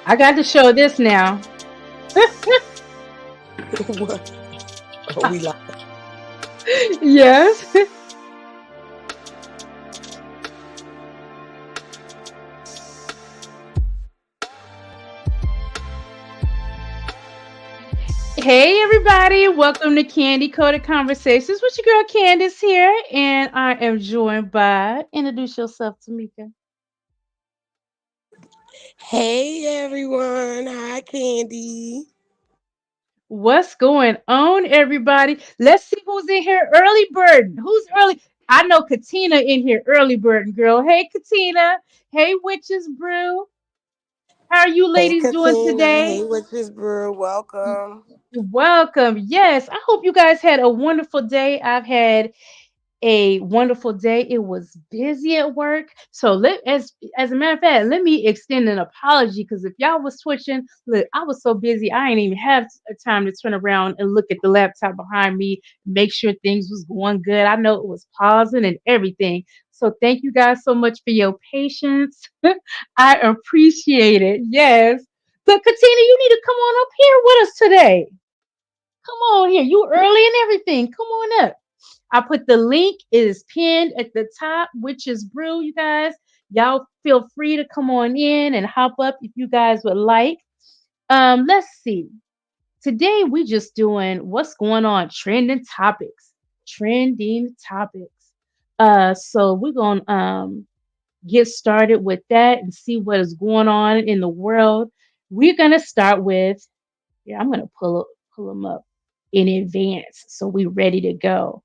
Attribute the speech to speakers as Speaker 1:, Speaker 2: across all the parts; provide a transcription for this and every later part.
Speaker 1: I got to show this now.
Speaker 2: What? Oh, we like.
Speaker 1: Yes. Hey everybody, welcome to Candy Coated Conversations with your girl Candace here, and I am joined by introduce yourself, Tamika.
Speaker 2: Hey everyone. Hi, Candy.
Speaker 1: What's going on, everybody? Let's see who's in here. Early bird. Who's early? I know Katina in here, early bird girl. Hey Katina. Hey Witches Brew. How are you
Speaker 2: Hey,
Speaker 1: ladies doing
Speaker 2: Katina.
Speaker 1: today?
Speaker 2: Hey, Witches Brew. Welcome.
Speaker 1: Welcome. Yes, I hope you guys had a wonderful day. I've had a wonderful day. It was busy at work. So as a matter of fact, let me extend an apology because if y'all was switching, look, I was so busy I didn't even have time to turn around and look at the laptop behind me, make sure things was going good. I know it was pausing and everything. So thank you guys so much for your patience. I appreciate it. Yes. But Katina, you need to come on up here with us today. Come on here. You early and everything. Come on up. I put the link is pinned at the top, which is Brew, you guys. Y'all feel free to come on in and hop up if you guys would like. Let's see. Today we just doing what's going on, trending topics. Trending topics. So we're gonna get started with that and see what is going on in the world. We're gonna start with, yeah, I'm gonna pull them up in advance so we're ready to go.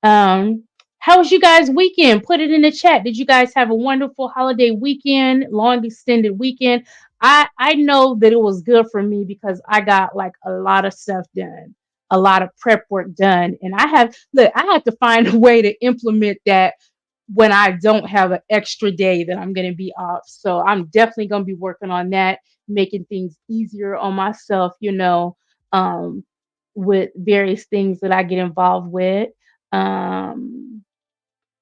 Speaker 1: Um, how was you guys' weekend? Put it in the chat. Did you guys have a wonderful holiday weekend, long extended weekend? I know that it was good for me because I got like a lot of stuff done, a lot of prep work done, and I have to find a way to implement that when I don't have an extra day that I'm going to be off. So I'm definitely going to be working on that, making things easier on myself, um, with various things that I get involved with. Um,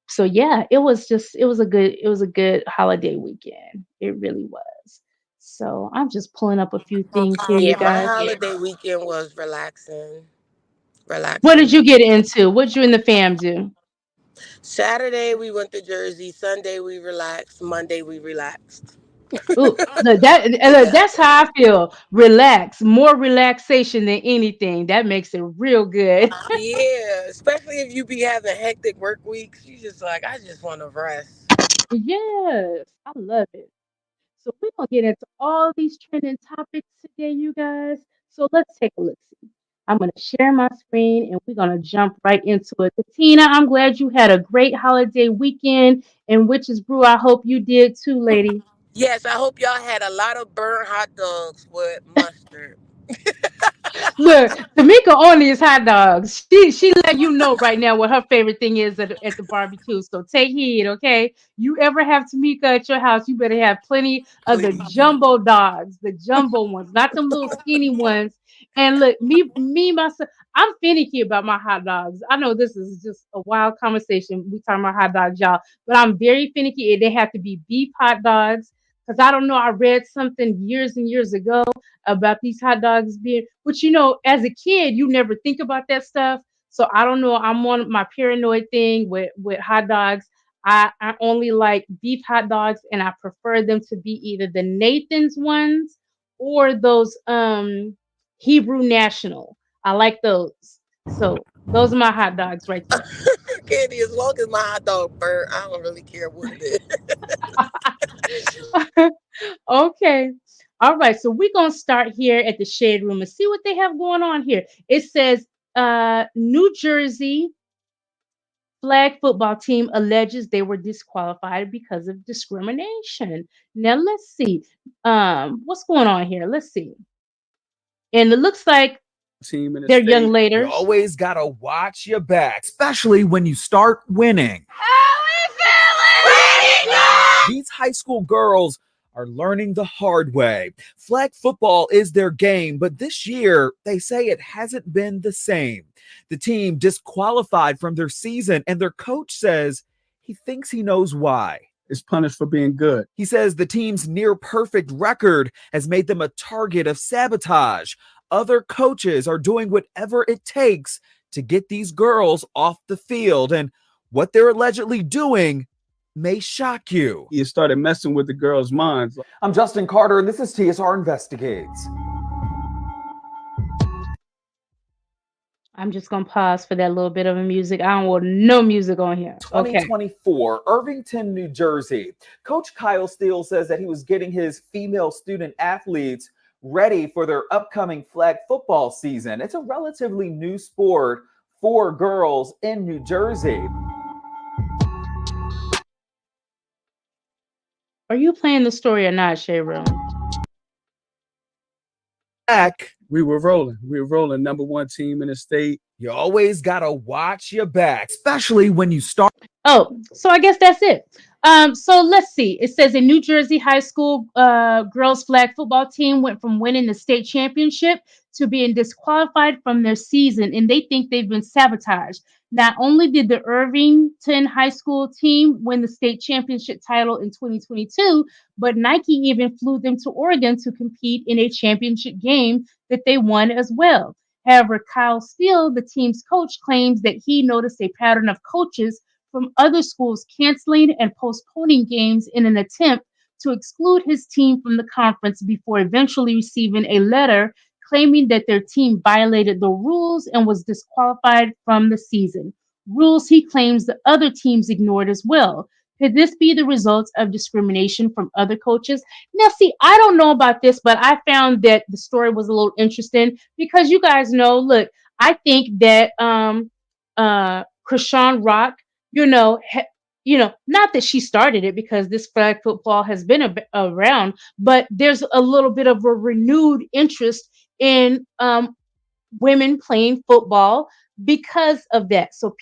Speaker 1: so yeah, it was a good holiday weekend. It really was. So I'm just pulling up a few things here, you
Speaker 2: Yeah, my
Speaker 1: guys.
Speaker 2: holiday weekend was relaxing.
Speaker 1: What did
Speaker 2: Relaxing.
Speaker 1: you get into? What you and the fam do?
Speaker 2: Saturday we went to Jersey. Sunday we relaxed. Monday we relaxed.
Speaker 1: Ooh, look, that's how I feel. Relax, more relaxation than anything. That makes it real good.
Speaker 2: Yeah, especially if you be having hectic work weeks. You just like, I just want to rest.
Speaker 1: Yes, I love it. So we're gonna get into all these trending topics today, you guys. So let's take a look. See. I'm gonna share my screen and we're gonna jump right into it. Katina, I'm glad you had a great holiday weekend. And Witches Brew, I hope you did too, lady.
Speaker 2: Yes, I hope y'all had a lot of burnt hot dogs with mustard.
Speaker 1: Look, Tamika only is hot dogs. She let you know right now what her favorite thing is at the barbecue. So take heed, okay? You ever have Tamika at your house, you better have plenty of the
Speaker 2: Please.
Speaker 1: jumbo dogs, the jumbo ones, not them little skinny ones. And look, me myself, I'm finicky about my hot dogs. I know this is just a wild conversation. We talking about hot dogs, y'all, but I'm very finicky. They have to be beef hot dogs because I don't know. I read something years and years ago about these hot dogs being, but as a kid, you never think about that stuff. So I don't know. I'm on my paranoid thing with hot dogs. I only like beef hot dogs, and I prefer them to be either the Nathan's ones or those Hebrew National. I like those. So those are my hot dogs right there.
Speaker 2: Candy, as long as my hot dog burnt, I don't really care what it is.
Speaker 1: Okay. All right. So we're gonna start here at the shade room and see what they have going on here. It says New Jersey flag football team alleges they were disqualified because of discrimination. Now let's see. What's going on here? Let's see. And it looks like
Speaker 3: Team in the
Speaker 1: they're young
Speaker 3: state, you
Speaker 1: leaders.
Speaker 3: always got to watch your back, especially when you start winning. These high school girls are learning the hard way. Flag football is their game, but this year they say it hasn't been the same. The team disqualified from their season, and their coach says he thinks he knows why.
Speaker 4: is punished for being good.
Speaker 3: He says the team's near perfect record has made them a target of sabotage. Other coaches are doing whatever it takes to get these girls off the field, and what they're allegedly doing may shock you.
Speaker 4: You started messing with the girls' minds.
Speaker 3: I'm Justin Carter, and this is TSR Investigates.
Speaker 1: I'm just gonna pause for that little bit of music. I don't want no music on here. Okay.
Speaker 3: 2024, Irvington, New Jersey. Coach Kyle Steele says that he was getting his female student athletes ready for their upcoming flag football season. It's a relatively new sport for girls in New Jersey.
Speaker 1: Are you playing the story or not, Shayron?
Speaker 4: We were rolling. Number one team in the state.
Speaker 3: You always gotta watch your back, especially when you start.
Speaker 1: Oh, so I guess that's it. So let's see. It says a New Jersey high school girls flag football team went from winning the state championship to being disqualified from their season, and they think they've been sabotaged. Not only did the Irvington high school team win the state championship title in 2022, but Nike even flew them to Oregon to compete in a championship game that they won as well. However, Kyle Steele, the team's coach, claims that he noticed a pattern of coaches from other schools canceling and postponing games in an attempt to exclude his team from the conference before eventually receiving a letter claiming that their team violated the rules and was disqualified from the season. Rules he claims the other teams ignored as well. Could this be the result of discrimination from other coaches? Now, see, I don't know about this, but I found that the story was a little interesting because you guys know, look, I think that Krishan Rock, not that she started it because this flag football has been around, but there's a little bit of a renewed interest in women playing football because of that. So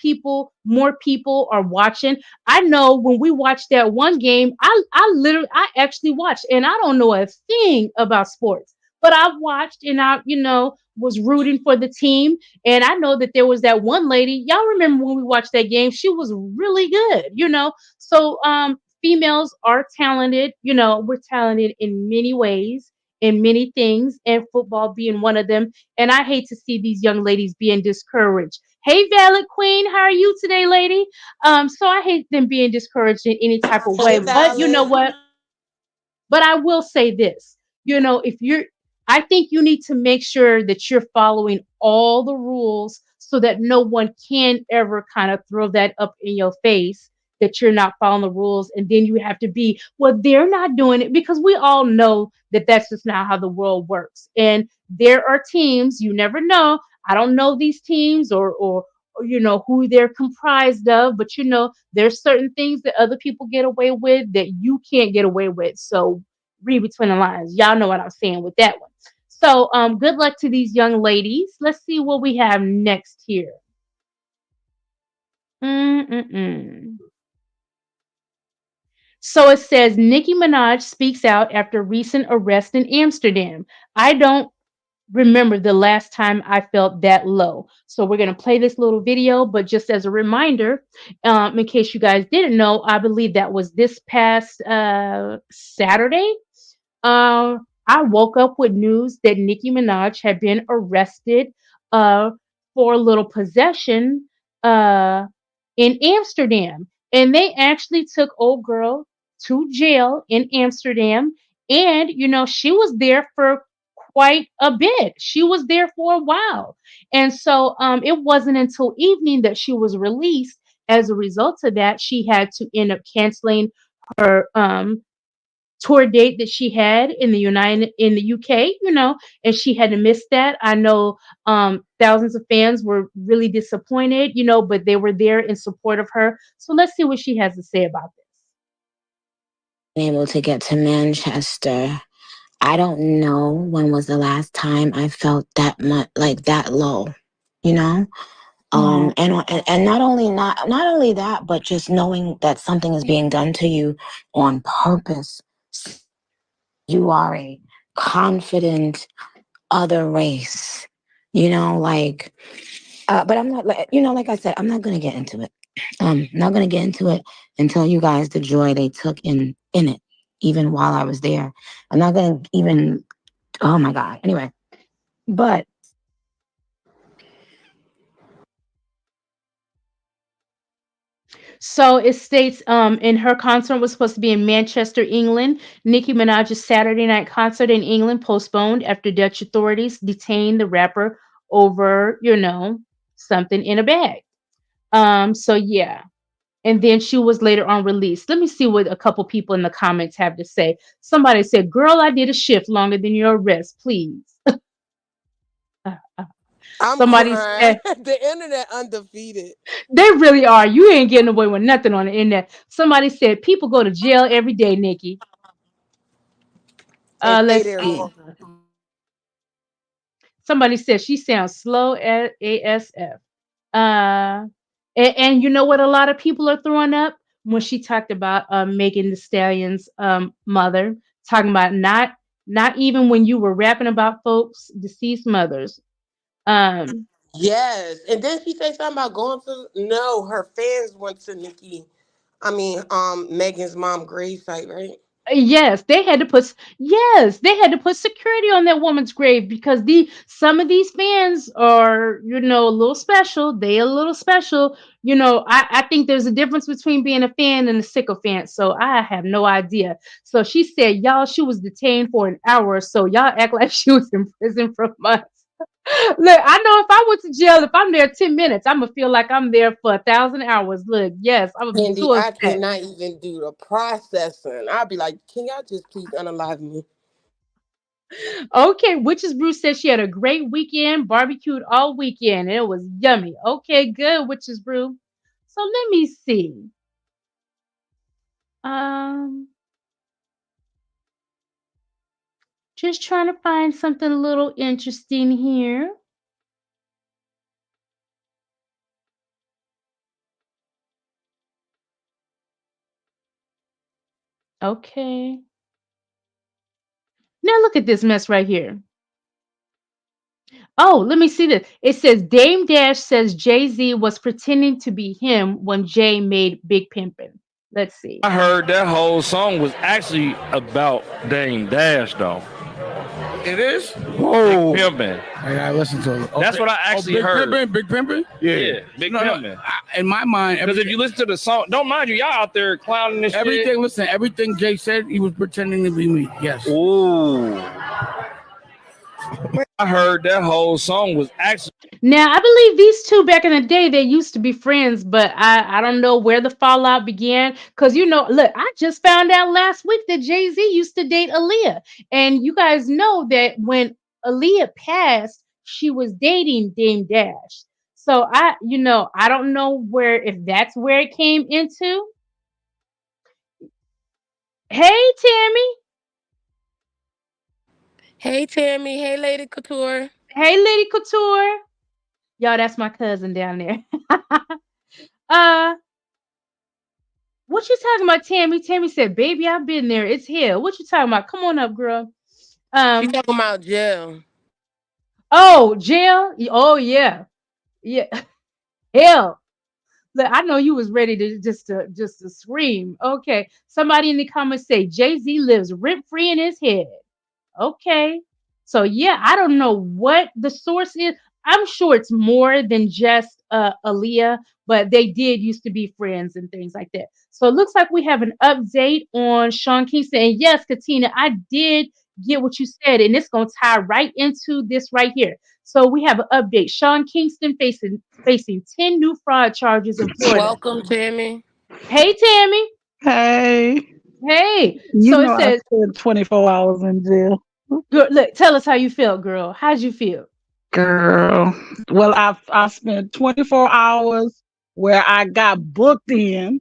Speaker 1: more people are watching. I know when we watched that one game, I actually watched, and I don't know a thing about sports, but I watched and I was rooting for the team. And I know that there was that one lady. Y'all remember when we watched that game? She was really good. So females are talented. We're talented in many ways, in many things, and football being one of them. And I hate to see these young ladies being discouraged. Hey, Valid Queen, how are you today, lady? So I hate them being discouraged in any type of way.
Speaker 2: Hey,
Speaker 1: But you know
Speaker 2: Valid.
Speaker 1: what? But I will say this, I think you need to make sure that you're following all the rules so that no one can ever kind of throw that up in your face that you're not following the rules. And then you have to be, well, they're not doing it, because we all know that that's just not how the world works. And there are teams, you never know. I don't know these teams or who they're comprised of, but there's certain things that other people get away with that you can't get away with. So read between the lines. Y'all know what I'm saying with that one. So good luck to these young ladies. Let's see what we have next here. So it says Nicki Minaj speaks out after recent arrest in Amsterdam. I don't remember the last time I felt that low. So we're going to play this little video, but just as a reminder, in case you guys didn't know, I believe that was this past Saturday. I woke up with news that Nicki Minaj had been arrested for a little possession in Amsterdam. And they actually took old girl to jail in Amsterdam. And, she was there for quite a bit. She was there for a while. And so it wasn't until evening that she was released. As a result of that, she had to end up canceling her tour date that she had in the UK, and she had to miss that. I know thousands of fans were really disappointed, but they were there in support of her. So let's see what she has to say about this.
Speaker 5: Able to get to Manchester. I don't know when was the last time I felt that much like that low, you know? And not only that, but just knowing that something is being done to you on purpose. You are a confident other race, but I'm not like I said, I'm not gonna get into it. Not gonna get into it and tell you guys the joy they took in it, even while I was there. I'm not gonna even. Oh my God. Anyway, but
Speaker 1: So it states in her concert was supposed to be in Manchester, England. Nicki Minaj's Saturday night concert in England postponed after Dutch authorities detained the rapper over, something in a bag. So yeah. And then she was later on released. Let me see what a couple people in the comments have to say. Somebody said, "Girl, I did a shift longer than your arrest, please."
Speaker 2: I'm
Speaker 1: Somebody
Speaker 2: crying.
Speaker 1: said,
Speaker 2: The internet undefeated.
Speaker 1: they really are. You ain't getting away with nothing on the internet. Somebody said, "People go to jail every day, Nikki."
Speaker 2: And stay
Speaker 1: Let's
Speaker 2: there
Speaker 1: see.
Speaker 2: longer.
Speaker 1: Somebody said she sounds slow at ASF. Uh, and you know what? A lot of people are throwing up when she talked about Megan Thee Stallion's mother, talking about not even when you were rapping about folks' deceased mothers. Um,
Speaker 2: Yes. And then she said something about going to no, her fans went to Megan's mom gravesite, right?
Speaker 1: They had to put security on that woman's grave because some of these fans are, a little special. They a little special. I think there's a difference between being a fan and a sycophant. So I have no idea. So she said, y'all, she was detained for an hour or so. Y'all act like she was in prison for months. Look, I know if I went to jail, if I'm there 10 minutes, I'm gonna feel like I'm there for 1,000 hours. Look, yes, I'm gonna be
Speaker 2: Candy,
Speaker 1: too
Speaker 2: I
Speaker 1: upset.
Speaker 2: cannot even do the processing. I'd be like, can y'all just please unalive me?
Speaker 1: Okay, Witches Brew says she had a great weekend, barbecued all weekend, and it was yummy. Okay, good, Witches Brew. So let me see. Um, just trying to find something a little interesting here. Okay. Now look at this mess right here. Oh, let me see this. It says Dame Dash says Jay-Z was pretending to be him when Jay made Big Pimpin'. Let's see.
Speaker 6: I heard that whole song was actually about Dame Dash, though.
Speaker 4: It is?
Speaker 6: Whoa. Big Pimpin'.
Speaker 4: I gotta listen to it.
Speaker 6: That's what I actually heard.
Speaker 4: Big Pimpin'?
Speaker 6: Yeah, Big Pimpin'.
Speaker 4: In my mind,
Speaker 6: because if you listen to the song, don't mind you, y'all out there clowning this
Speaker 4: everything,
Speaker 6: shit.
Speaker 4: Listen, everything Jay said, he was pretending to be me. Yes.
Speaker 6: Ooh. I heard that whole song was actually.
Speaker 1: Now, I believe these two back in the day, they used to be friends, but I don't know where the fallout began. Because, look, I just found out last week that Jay-Z used to date Aaliyah. And you guys know that when Aaliyah passed, she was dating Dame Dash. So I don't know if that's where it came into. Hey, Tammy.
Speaker 2: Hey, Tammy. Hey, Lady Couture.
Speaker 1: Hey, Lady Couture. Y'all, that's my cousin down there. What you talking about, Tammy? Tammy said, "Baby, I've been there. It's hell." What you talking about? Come on up, girl.
Speaker 2: She talking about jail.
Speaker 1: Oh, jail. Oh yeah, yeah. Hell. Look, I know you was ready to just to scream. Okay. Somebody in the comments say Jay-Z lives rent free in his head. Okay. So yeah, I don't know what the source is. I'm sure it's more than just Aaliyah, but they did used to be friends and things like that. So it looks like we have an update on Sean Kingston. And yes, Katina, I did get what you said, and it's gonna tie right into this right here. So we have an update. Sean Kingston facing 10 new fraud charges in Florida.
Speaker 2: Welcome, Tammy.
Speaker 1: Hey, Tammy.
Speaker 7: Hey.
Speaker 1: Hey.
Speaker 7: You
Speaker 1: so
Speaker 7: know
Speaker 1: it says
Speaker 7: I spent 24 hours in jail.
Speaker 1: Girl, look, tell us how you felt, girl. How'd you feel?
Speaker 7: Girl. Well, I spent 24 hours where I got booked in.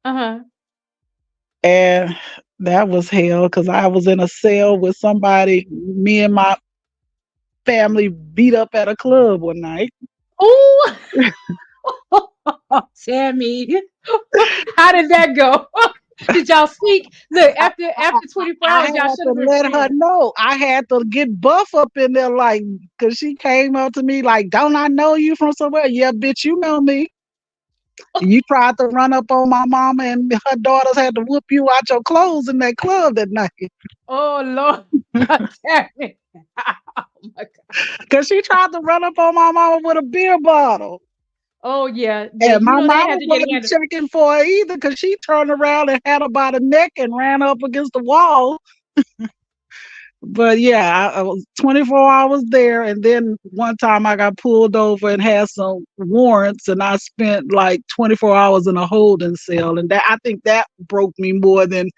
Speaker 1: Uh-huh.
Speaker 7: And that was hell because I was in a cell with somebody, me and my family beat up at a club one night.
Speaker 1: Oh, Tammy. How did that go? Did y'all sneak? Look, after 24 hours, y'all should have
Speaker 7: let her know. I had to get Buff up in there, like, because she came up to me like, "Don't I know you from somewhere?" "Yeah, bitch, you know me." You tried to run up on my mama, and her daughters had to whoop you out your clothes in that club that night.
Speaker 1: Oh Lord, damn it. Oh my God.
Speaker 7: Because she tried to run up on my mama with a beer bottle.
Speaker 1: Oh yeah, yeah.
Speaker 7: And
Speaker 1: You
Speaker 7: my
Speaker 1: know they
Speaker 7: mama
Speaker 1: had to get
Speaker 7: wasn't
Speaker 1: together.
Speaker 7: checking for her either because she turned around and had her by the neck and ran up against the wall. But yeah, I was 24 hours there. And then one time I got pulled over and had some warrants, and I spent like 24 hours in a holding cell. And that, I think that broke me more than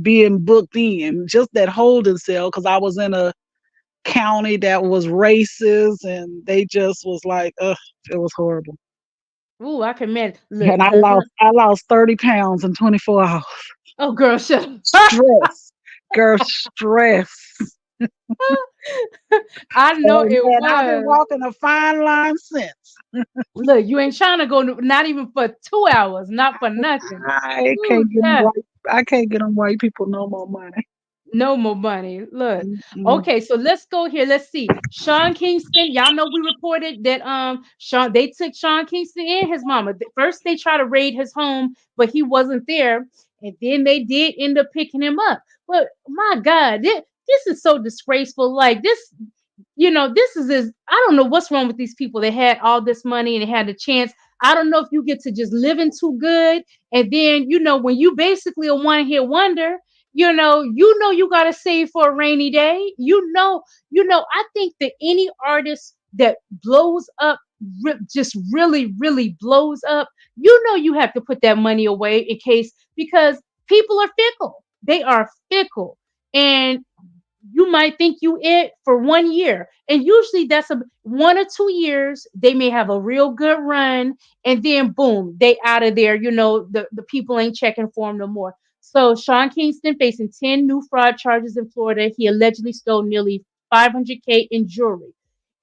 Speaker 7: being booked in, just that holding cell, because I was in a county that was racist, and they just was like, ugh, it was horrible.
Speaker 1: Ooh, I can imagine. Look,
Speaker 7: And I lost 30 pounds in 24 hours.
Speaker 1: oh girl, shut up.
Speaker 7: Stress. Girl, stress.
Speaker 1: I know
Speaker 7: And
Speaker 1: it
Speaker 7: I've been
Speaker 1: was.
Speaker 7: walking a fine line since.
Speaker 1: Look, you ain't trying to go not even for 2 hours, not for nothing.
Speaker 7: I
Speaker 1: Ooh,
Speaker 7: can't get them
Speaker 1: yeah.
Speaker 7: white. I can't get them white people no more money.
Speaker 1: No more money. Look.
Speaker 7: Mm-mm.
Speaker 1: Okay, so let's go here. Let's see. Sean Kingston. Y'all know we reported that they took Sean Kingston and his mama. First they tried to raid his home, but he wasn't there. And then they did end up picking him up. But my God, this is so disgraceful. Like this, this is I don't know what's wrong with these people. They had all this money and they had a chance. I don't know if you get to just living too good, and then when you basically a one-hit wonder, you got to save for a rainy day. I think that any artist that blows up, just really, really blows up, you have to put that money away in case, because people are fickle. They are fickle. And you might think you it for 1 year, and usually that's 1 or 2 years. They may have a real good run, and then boom, they out of there. The people ain't checking for them no more. So Sean Kingston facing 10 new fraud charges in Florida. He allegedly stole nearly 500K in jewelry.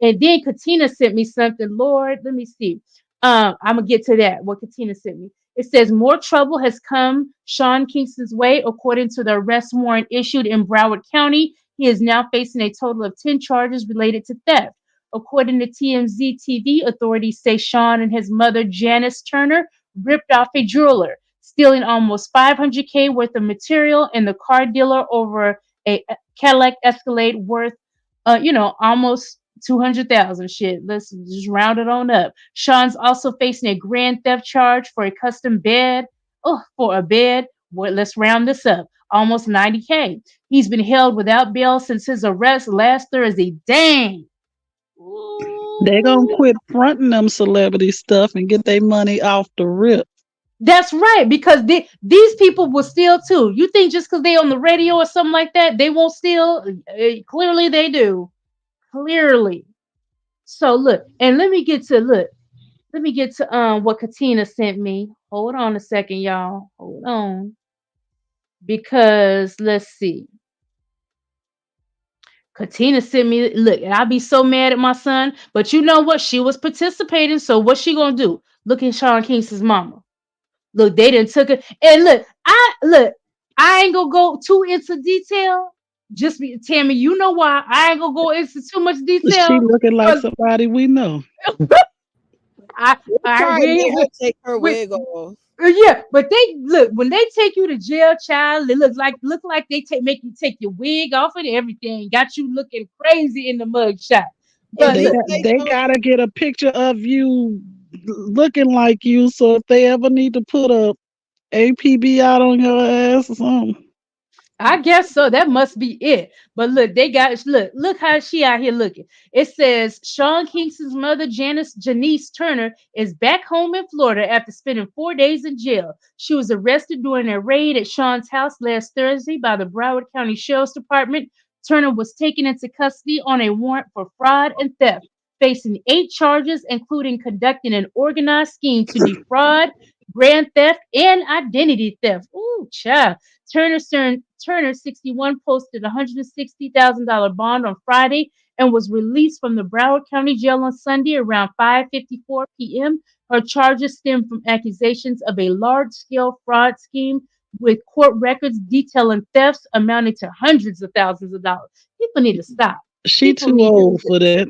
Speaker 1: And then Katina sent me something. Lord, let me see. I'm gonna get to that. What Katina sent me. It says more trouble has come Sean Kingston's way, according to the arrest warrant issued in Broward County. He is now facing a total of 10 charges related to theft. According to TMZ TV, authorities say Sean and his mother, Janice Turner, ripped off a jeweler, stealing almost 500K worth of material and the car dealer over a Cadillac Escalade worth, almost 200,000. Shit, let's just round it on up. Sean's also facing a grand theft charge for a custom bed. Oh, for a bed. Well, let's round this up. Almost 90K. He's been held without bail since his arrest last Thursday. Dang.
Speaker 7: They gonna
Speaker 1: Ooh.
Speaker 7: quit fronting them celebrity stuff and get their money off the rip.
Speaker 1: That's right, because these people will steal too. You think just because they on the radio or something like that, they won't steal? Clearly they do. Clearly. So look, and let me get to what Katina sent me. Hold on a second, y'all. Hold on. Because let's see. Katina sent me, look, and I'd be so mad at my son, but you know what? She was participating, so what's she gonna do? Look at Sean Kingston's mama. Look, they didn't took it. And look, I ain't gonna go too into detail. Just be Tammy, you know why I ain't gonna go into too much
Speaker 7: She
Speaker 1: detail.
Speaker 7: looking like
Speaker 1: 'Cause
Speaker 7: somebody we know.
Speaker 1: I
Speaker 2: Try to get her to take her
Speaker 1: we,
Speaker 2: wig off.
Speaker 1: yeah, but they look when they take you to jail, child. It look like they make you take your wig off and everything. Got you looking crazy in the mug shot.
Speaker 2: And
Speaker 1: But
Speaker 7: They
Speaker 1: look,
Speaker 2: then
Speaker 7: they gotta get a picture of you looking like you, so if they ever need to put a APB out on your ass or something.
Speaker 1: I guess so. That must be it. But look, they got look how she out here looking. It says Sean Kingston's mother, Janice Turner, is back home in Florida after spending 4 days in jail. She was arrested during a raid at Sean's house last Thursday by the Broward County Sheriff's Department. Turner was taken into custody on a warrant for fraud and theft, facing 8 charges, including conducting an organized scheme to defraud, grand theft, and identity theft. Ooh, child. Turner, 61, posted a $160,000 bond on Friday and was released from the Broward County Jail on Sunday around 5:54 p.m. Her charges stem from accusations of a large-scale fraud scheme with court records detailing thefts amounting to hundreds of thousands of dollars. People need to stop.
Speaker 7: She
Speaker 1: People
Speaker 7: too
Speaker 1: need to
Speaker 7: old for that.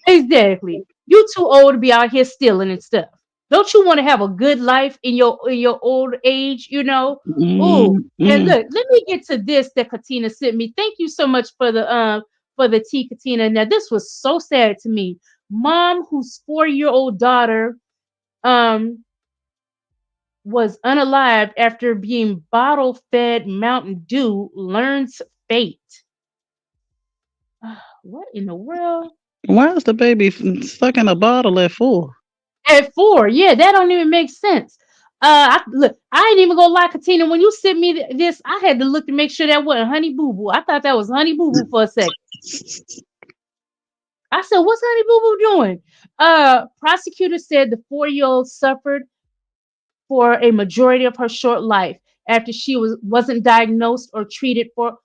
Speaker 1: exactly. You too old to be out here stealing and stuff. Don't you want to have a good life in your old age? Oh, and
Speaker 7: Mm-hmm.
Speaker 1: look, let me get to this that Katina sent me. Thank you so much for the tea, Katina. Now this was so sad to me. Mom, whose 4-year-old daughter um was unalived after being bottle fed Mountain Dew, learns fate. What in the world?
Speaker 7: Why is the baby stuck in a bottle at 4?
Speaker 1: At 4, yeah, that don't even make sense. Look, I ain't even gonna lie, Katina. When you sent me this, I had to look to make sure that wasn't Honey Boo Boo. I thought that was Honey Boo Boo for a second. I said, "What's Honey Boo Boo doing?" Prosecutor said the 4-year-old suffered for a majority of her short life after she wasn't diagnosed or treated for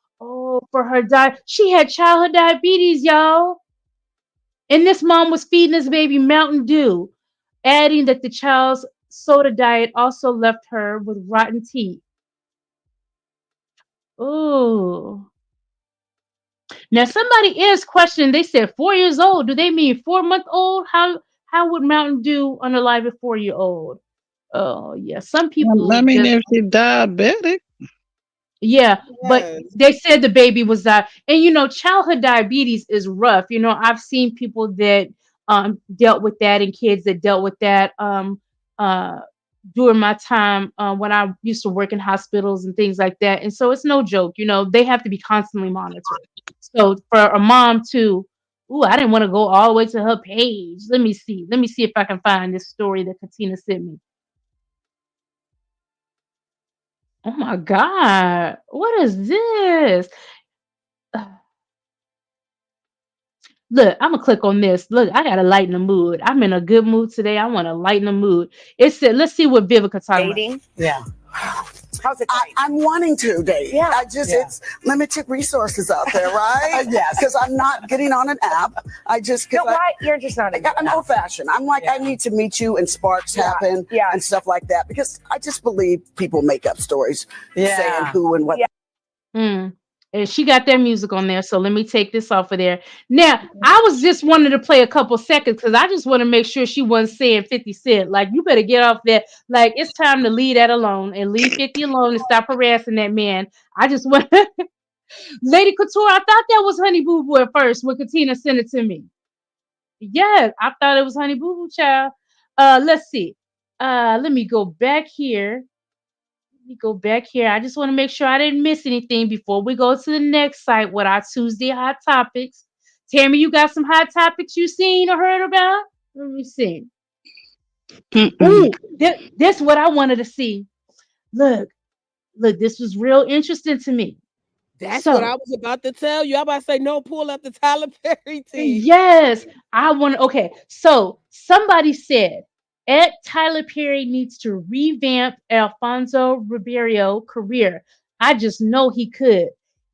Speaker 1: her she had childhood diabetes, y'all. And this mom was feeding this baby Mountain Dew, adding that the child's soda diet also left her with rotten teeth. Oh. Now somebody is questioning. They said 4 years old. Do they mean 4-month old? How would Mountain Dew unalive a 4-year old? Oh yeah, some people
Speaker 7: I mean,
Speaker 1: just
Speaker 7: if she diabetic,
Speaker 1: yeah, but
Speaker 2: Yes.
Speaker 1: they said the baby was and childhood diabetes is rough. I've seen people that dealt with that and kids that dealt with that uh during my time when I used to work in hospitals and things like that. And so it's no joke, they have to be constantly monitored. So for a mom to I didn't want to go all the way to her page. Let me see. Let me see if I can find this story that Katina sent me. Oh my God. What is this? Look, I'm gonna click on this. Look, I gotta lighten the mood. I'm in a good mood today. I want to lighten the mood. It said, let's see what Vivica talking about.
Speaker 8: Dating?
Speaker 9: Yeah.
Speaker 8: How's it going?
Speaker 9: I'm wanting to date.
Speaker 8: Yeah.
Speaker 9: It's limited resources out there, right?
Speaker 8: Yes.
Speaker 9: Because I'm not getting on an app.
Speaker 8: No, why? You're just not a
Speaker 9: I'm old fashioned. I'm like, I need to meet you and sparks happen and stuff like that. Because I just believe people make up stories saying who and what.
Speaker 1: Mm. And she got their music on there, so let me take this off of there. Now, I was just wanting to play a couple seconds because I just want to make sure she wasn't saying 50 Cent. Like, you better get off that. Like, it's time to leave that alone and leave 50 alone and stop harassing that man. I just want Lady Couture, I thought that was Honey Boo Boo at first when Katina sent it to me. Yeah, I thought it was Honey Boo Boo, child. Let's see. Let me go back here. I just want to make sure I didn't miss anything before we go to the next site with our Tuesday hot topics. Tammy, you got some hot topics you seen or heard about? Let me see. Ooh, this is what I wanted to see. Look, this was real interesting to me.
Speaker 2: That's what I was about to tell you. I'm about to say, no, pull up the Tyler Perry team.
Speaker 1: Yes, okay. So somebody said Tyler Perry needs to revamp Alfonso Ribeiro's career. I just know he could.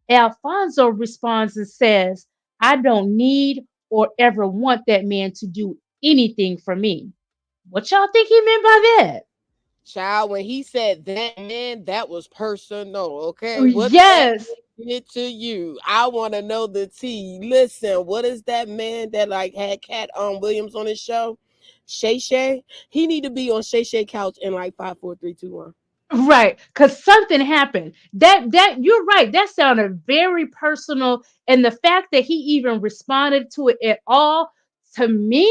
Speaker 1: Alfonso responds and says, I don't need or ever want that man to do anything for me. What y'all think he meant by that?
Speaker 2: Child, when he said that, man, that was personal, okay?
Speaker 1: Yes.
Speaker 2: It to you. I want to know the tea. Listen, what is that man that had Cat Williams on his show? Shay Shay. He need to be on Shay Shay couch in 5, 4, 3, 2, 1.
Speaker 1: Right, because something happened. That you're right. That sounded very personal, and the fact that he even responded to it at all, to me,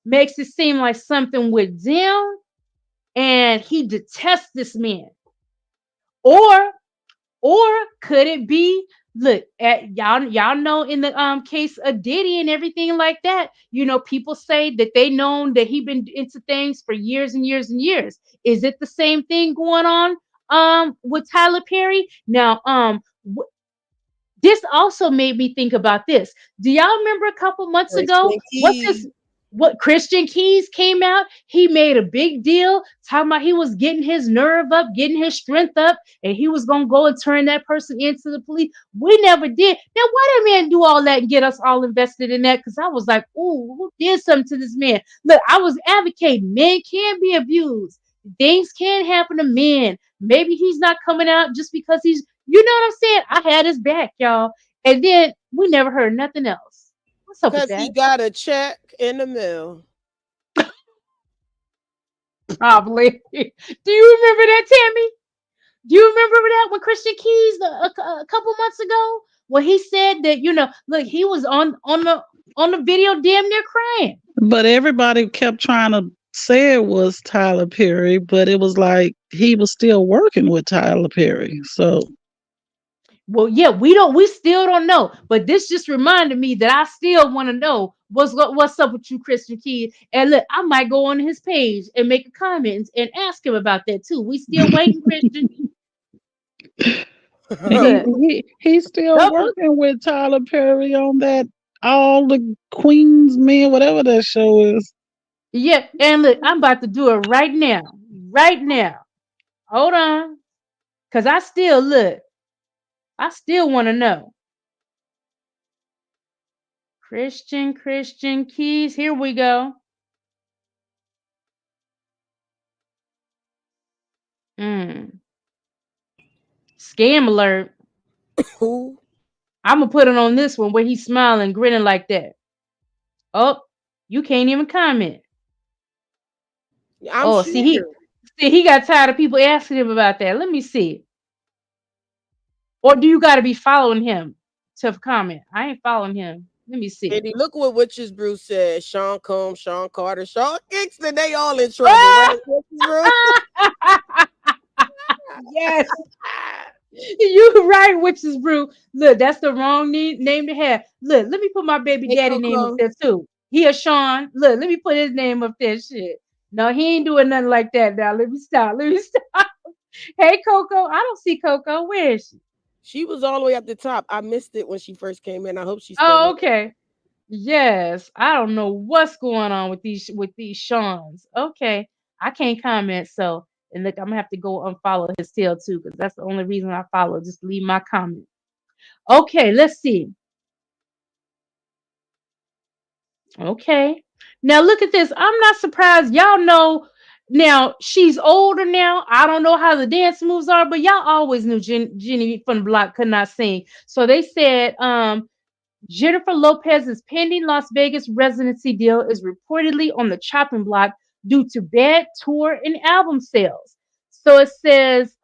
Speaker 1: makes it seem like something went down, and he detests this man. Or could it be? Look, y'all know in the case of Diddy and everything like that, people say that they known that he been into things for years and years and years. Is it the same thing going on with Tyler Perry? Now, this also made me think about this. Do y'all remember a couple months ago? What Christian Keys came out? He made a big deal talking about he was getting his nerve up, getting his strength up, and he was gonna go and turn that person into the police. We never did. Now, why did man do all that and get us all invested in that? Because I was like, ooh, who did something to this man? Look, I was advocating men can be abused. Things can happen to men. Maybe he's not coming out just because he's, you know what I'm saying? I had his back, y'all. And then we never heard nothing else. What's up with that?
Speaker 2: Because he got a check in the mail.
Speaker 1: Probably. Do you remember that, Tammy? Do you remember that when Christian Keys a couple months ago when he said that look, he was on the video damn near crying.
Speaker 7: But everybody kept trying to say it was Tyler Perry, but it was like he was still working with Tyler Perry. So
Speaker 1: well, yeah, we still don't know. But this just reminded me that I still want to know what's up with you, Christian Keys. And look, I might go on his page and make a comment and ask him about that too. We still waiting, Christian.
Speaker 7: he's still working with Tyler Perry on that All the Queens Men, whatever that show is.
Speaker 1: Yeah, and look, I'm about to do it right now. Right now. Hold on. Because I still want to know. Christian Keys. Here we go. Scam alert.
Speaker 2: Who?
Speaker 1: I'm going to put it on this one where he's smiling, grinning like that. Oh, you can't even comment.
Speaker 2: I'm sure.
Speaker 1: See, he got tired of people asking him about that. Let me see. Or do you got to be following him to comment? I ain't following him. Let me see.
Speaker 2: Eddie, look what Witches Brew said. Sean Combs, Sean Carter, Sean Kingston, they all in trouble, right?
Speaker 1: Yes. You right, Witches Brew. Look, that's the wrong name to have. Look, let me put my baby daddy name up there too. He a Sean. Look, let me put his name up there. Shit. No, he ain't doing nothing like that now. Let me stop. Hey, Coco. I don't see Coco. Where is she?
Speaker 2: She was all the way at the top. I missed it when she first came in. I hope she's
Speaker 1: still okay. Yes. I don't know what's going on with these Seans. Okay. I can't comment. So, and look, I'm gonna have to go unfollow his tail too, because that's the only reason I follow. Just leave my comment. Okay, let's see. Okay. Now look at this. I'm not surprised. Y'all know now she's older now. I don't know how the dance moves are, but y'all always knew Jenny from the Block could not sing. So they said Jennifer Lopez's pending Las Vegas residency deal is reportedly on the chopping block due to bad tour and album sales. So it says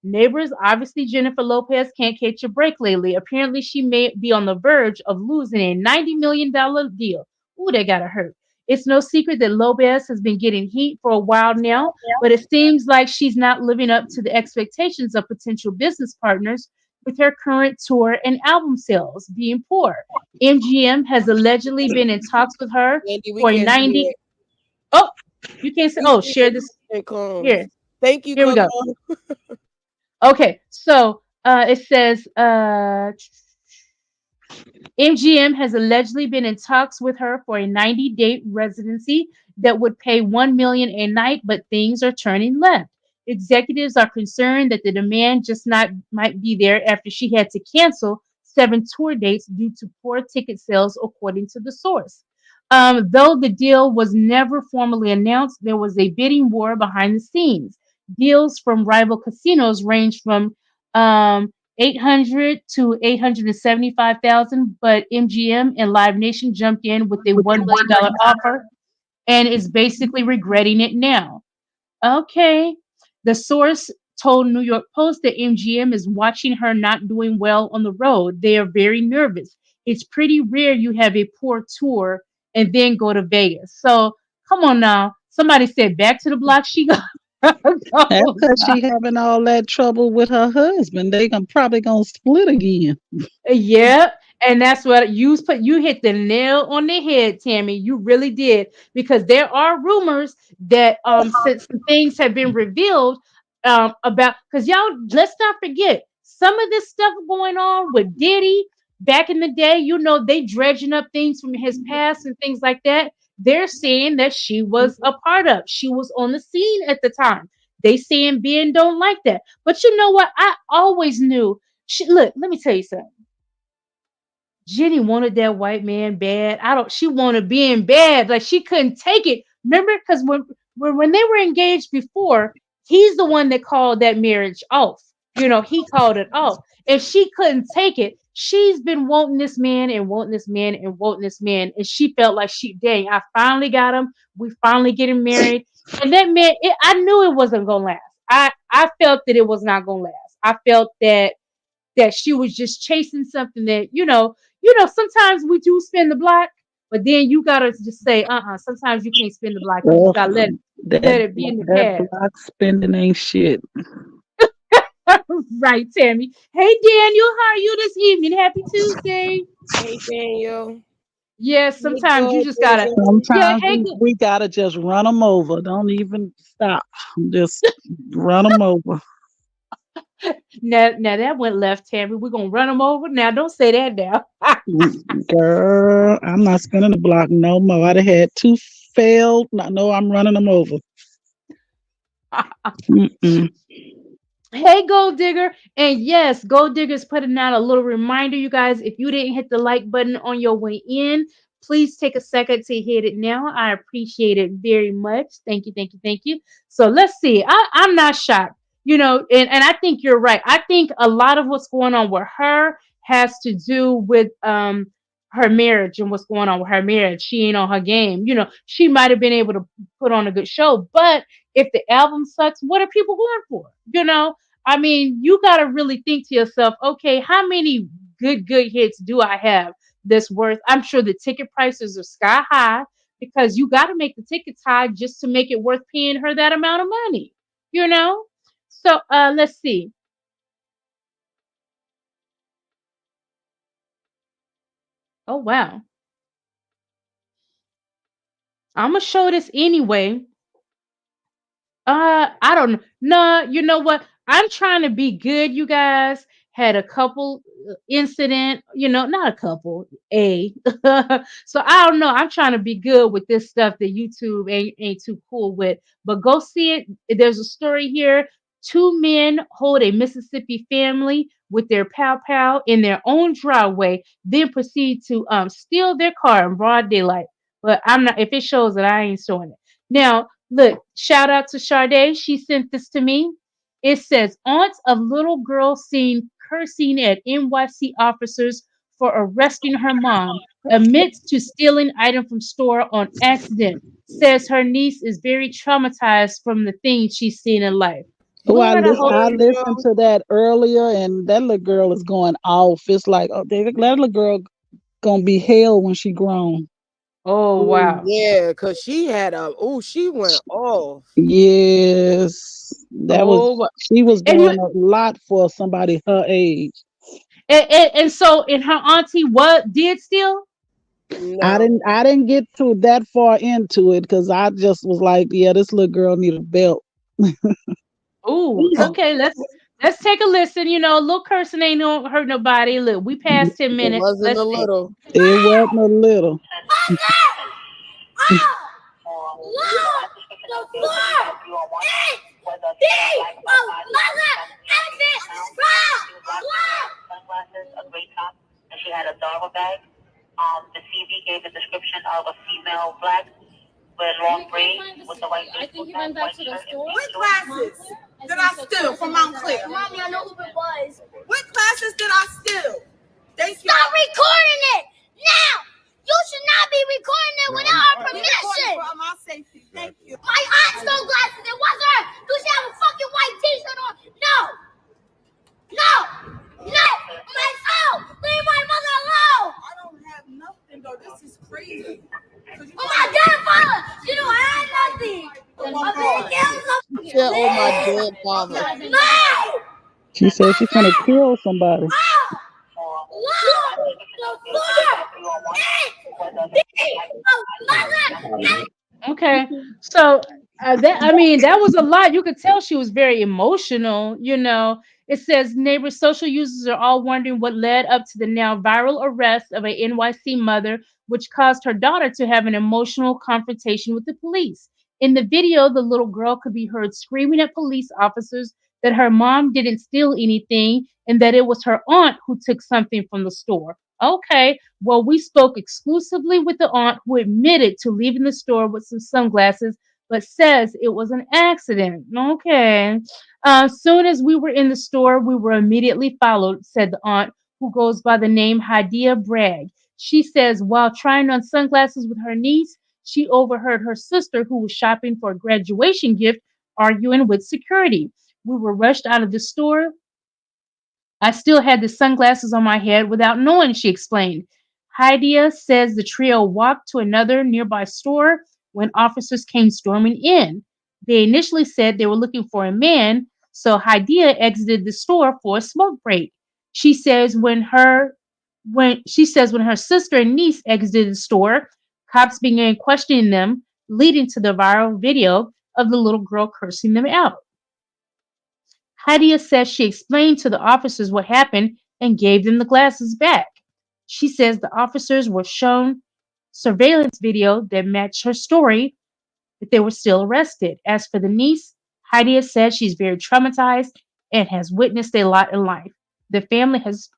Speaker 1: neighbors, obviously Jennifer Lopez can't catch a break lately. Apparently she may be on the verge of losing a $90 million deal. Ooh, they gotta hurt. It's no secret that Lopez has been getting heat for a while now, but it seems like she's not living up to the expectations of potential business partners with her current tour and album sales being poor. MGM has allegedly been in talks with her for 90. Oh, you can't say, oh, share this. Here.
Speaker 2: Thank you.
Speaker 1: Here we go. Okay, so it says MGM has allegedly been in talks with her for a 90-day residency that would pay $1 million a night, but things are turning left. Executives are concerned that the demand might be there after she had to cancel 7 tour dates due to poor ticket sales, according to the source. Though the deal was never formally announced, there was a bidding war behind the scenes. Deals from rival casinos range from 800 to 875,000, but MGM and Live Nation jumped in with a $1 million offer and is basically regretting it now. Okay. The source told New York Post that MGM is watching her not doing well on the road. They are very nervous. It's pretty rare you have a poor tour and then go to Vegas. So come on now. Somebody said back to the block she goes.
Speaker 7: That's because she having all that trouble with her husband. They probably gonna split again.
Speaker 1: Yeah, and that's what you hit the nail on the head, Tammy. You really did, because there are rumors that since some things have been revealed about, because y'all, let's not forget some of this stuff going on with Diddy back in the day. You know, they dredging up things from his past and things like that. They're saying that she was a part of. She was on the scene at the time. They saying Ben don't like that. But you know what? I always knew. Look, let me tell you something. Jenny wanted that white man bad. She wanted Ben bad. Like she couldn't take it. Remember? Because when they were engaged before, he's the one that called that marriage off. You know, he called it off. If she couldn't take it, she's been wanting this man and wanting this man and wanting this man, and she felt like dang, I finally got him. We finally getting married, and that man, I knew it wasn't gonna last. I felt that it was not gonna last. I felt that she was just chasing something that sometimes we do spin the block, but then you gotta just say, sometimes you can't spin the block. You just gotta let it be in the past.
Speaker 7: That block spending ain't shit.
Speaker 1: Right, Tammy. Hey, Daniel, how are you this evening? Happy Tuesday.
Speaker 2: Hey, Daniel.
Speaker 1: Yes, sometimes you just gotta.
Speaker 7: Sometimes
Speaker 1: hey,
Speaker 7: we gotta just run them over. Don't even stop. Just run them over.
Speaker 1: now that went left, Tammy. We're gonna run them over. Now, don't say that now.
Speaker 7: Girl, I'm not spinning the block no more. I'd have had 2 failed. No, I'm running them over.
Speaker 1: Hey, Gold Digger. And yes, Gold Digger's putting out a little reminder, you guys. If you didn't hit the like button on your way in, please take a second to hit it now. I appreciate it very much. Thank you, thank you, thank you. So let's see. I'm not shocked, and I think you're right. I think a lot of what's going on with her has to do with her marriage and what's going on with her marriage. She ain't on her game. She might have been able to put on a good show, but if the album sucks, what are people going for? I mean, you got to really think to yourself, okay, how many good hits do I have that's worth? I'm sure the ticket prices are sky high because you got to make the tickets high just to make it worth paying her that amount of money, So let's see. Oh, wow. I'm going to show this anyway. I don't know. No, you know what? I'm trying to be good, you guys. Had a couple incident, not a couple, so I don't know. I'm trying to be good with this stuff that YouTube ain't too cool with. But go see it. There's a story here. 2 men hold a Mississippi family with their pow in their own driveway, then proceed to steal their car in broad daylight. But I'm not. If it shows it, I ain't showing it. Now, look, shout out to Sade. She sent this to me. It says, aunts of little girl seen cursing at NYC officers for arresting her mom admits to stealing item from store on accident. Says her niece is very traumatized from the things she's seen in life.
Speaker 7: Oh, I listened to that earlier, and that little girl is going off. It's like, oh, that little girl gonna be hell when she grown.
Speaker 1: Oh, wow.
Speaker 2: Yeah, because she went off.
Speaker 7: Yes. She was doing a lot for somebody her age.
Speaker 1: And so, and her auntie did steal?
Speaker 2: No.
Speaker 7: I didn't get to that far into it because I just was like, yeah, this little girl need a belt.
Speaker 1: Ooh, okay, let's take a listen. A little cursing ain't gonna hurt nobody. Look, we passed 10 minutes.
Speaker 2: It wasn't a little.
Speaker 7: It wasn't a little.
Speaker 10: And she had a duffel bag. The CV gave a description of a female black with long braids with the white face. I think he went back to the store.
Speaker 11: What classes did I steal from Montclair?
Speaker 12: Mommy, I know who it was.
Speaker 11: What classes did I steal?
Speaker 12: Stop recording it now! You should not be recording it without our permission.
Speaker 11: For my safety, thank you.
Speaker 12: My aunt stole glasses. It wasn't her. Do she have a fucking white T-shirt on? No. My phone. Leave my mother alone.
Speaker 11: I don't have nothing though. This is crazy.
Speaker 12: My grandfather. She don't have nothing.
Speaker 2: She said, oh, my dead father.
Speaker 12: No.
Speaker 7: She said she's gonna kill somebody.
Speaker 1: Okay, so that was a lot. You could tell she was very emotional. It says neighbors, social users are all wondering what led up to the now viral arrest of a NYC mother, which caused her daughter to have an emotional confrontation with the police. In the video, the little girl could be heard screaming at police officers that her mom didn't steal anything and that it was her aunt who took something from the store. Okay, well, we spoke exclusively with the aunt who admitted to leaving the store with some sunglasses, but says it was an accident. Okay. Soon as we were in the store, we were immediately followed, said the aunt, who goes by the name Hadia Bragg. She says while trying on sunglasses with her niece, she overheard her sister, who was shopping for a graduation gift, arguing with security. We were rushed out of the store. I still had the sunglasses on my head without knowing, she explained. Hydia says the trio walked to another nearby store when officers came storming in. They initially said they were looking for a man, so Hydia exited the store for a smoke break. She says when her sister and niece exited the store, cops began questioning them, leading to the viral video of the little girl cursing them out. Hadia says she explained to the officers what happened and gave them the glasses back. She says the officers were shown surveillance video that matched her story, but they were still arrested. As for the niece, Hadia says she's very traumatized and has witnessed a lot in life. The family has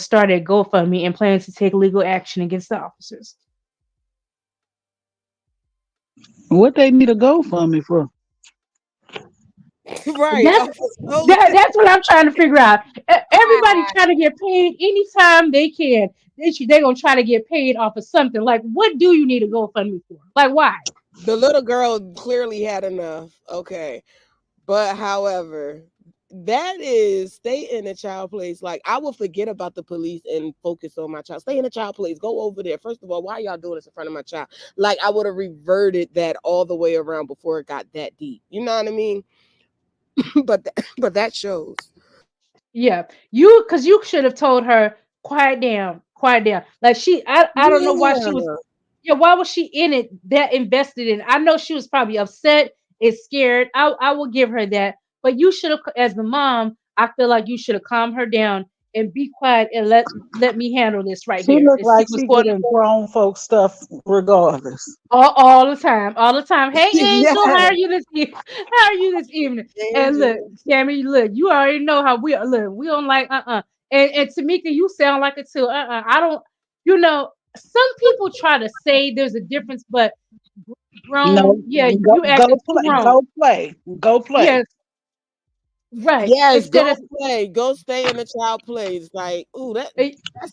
Speaker 1: started a GoFundMe and plans to take legal action against the officers.
Speaker 7: What they need a GoFundMe for?
Speaker 2: Right.
Speaker 1: That's what I'm trying to figure out. Everybody trying to get paid anytime they can. They're going to try to get paid off of something. Like, what do you need a GoFundMe for? Like, why?
Speaker 2: The little girl clearly had enough. Okay. But however, that is stay in a child place. Like, I will forget about the police and focus on my child. Stay in a child place. Go over there. First of all, why y'all doing this in front of my child? Like, I would have reverted that all the way around before it got that deep. You know what I mean? but that shows.
Speaker 1: Yeah, because you should have told her, quiet down. Like I don't know why she was. Yeah, why was she in it that invested in? I know she was probably upset and scared. I will give her that, but you should have, as the mom, I feel like you should have calmed her down and be quiet and let me handle this right here.
Speaker 7: She looked like she getting grown folk stuff regardless.
Speaker 1: All the time. Hey, Angel, how are you this evening? And look, Sammy, look, you already know how we are. Look, we don't like And Tamika, you sound like it too. I don't. Some people try to say there's a difference, but grown,
Speaker 7: no,
Speaker 1: you acting
Speaker 7: go play.
Speaker 1: Yes. Right.
Speaker 2: Yes, play. Go stay in the child plays. Like, ooh, that's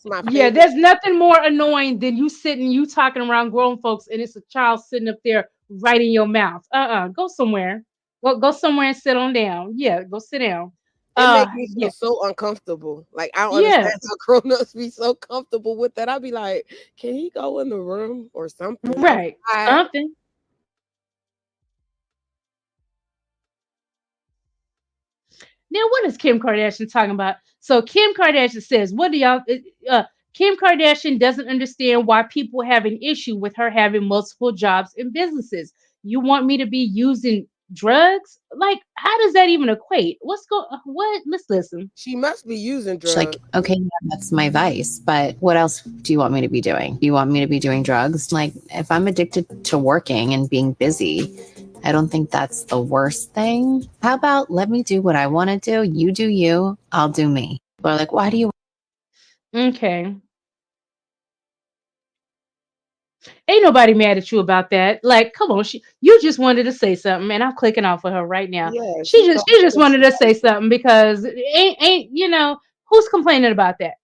Speaker 2: my favorite.
Speaker 1: Yeah, there's nothing more annoying than you talking around grown folks and it's a child sitting up there right in your mouth. Go somewhere. Go somewhere and sit on down. Yeah, go sit down.
Speaker 2: It makes me feel so uncomfortable. Like, I don't understand how grown-ups be so comfortable with that. I'll be like, can he go in the room or something?
Speaker 1: Right. Something. Now, what is Kim Kardashian talking about? So Kim Kardashian says, what do y'all... Kim Kardashian doesn't understand why people have an issue with her having multiple jobs and businesses. You want me to be using drugs? Like, how does that even equate? What? Let's listen.
Speaker 2: She must be using drugs.
Speaker 13: Like, okay, that's my vice, but what else do you want me to be doing? Do you want me to be doing drugs? Like, if I'm addicted to working and being busy, I don't think that's the worst thing. How about let me do what I want to do? You do you, I'll do me. Or like, why do you?
Speaker 1: Okay. Ain't nobody mad at you about that. Like, come on, you just wanted to say something, and I'm clicking off of her right now.
Speaker 2: Yeah,
Speaker 1: she just wanted to say something because ain't who's complaining about that?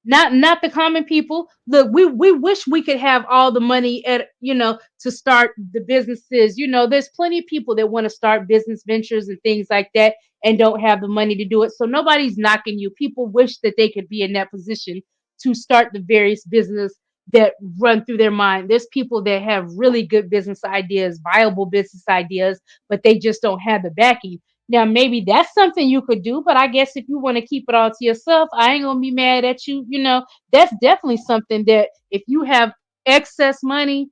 Speaker 1: Not the common people. Look, we wish we could have all the money to start the businesses. There's plenty of people that want to start business ventures and things like that and don't have the money to do it. So nobody's knocking you. People wish that they could be in that position to start the various business that run through their mind. There's people that have really good business ideas, viable business ideas, but they just don't have the backing. Now, maybe that's something you could do, but I guess if you want to keep it all to yourself, I ain't gonna be mad at you. That's definitely something that if you have excess money,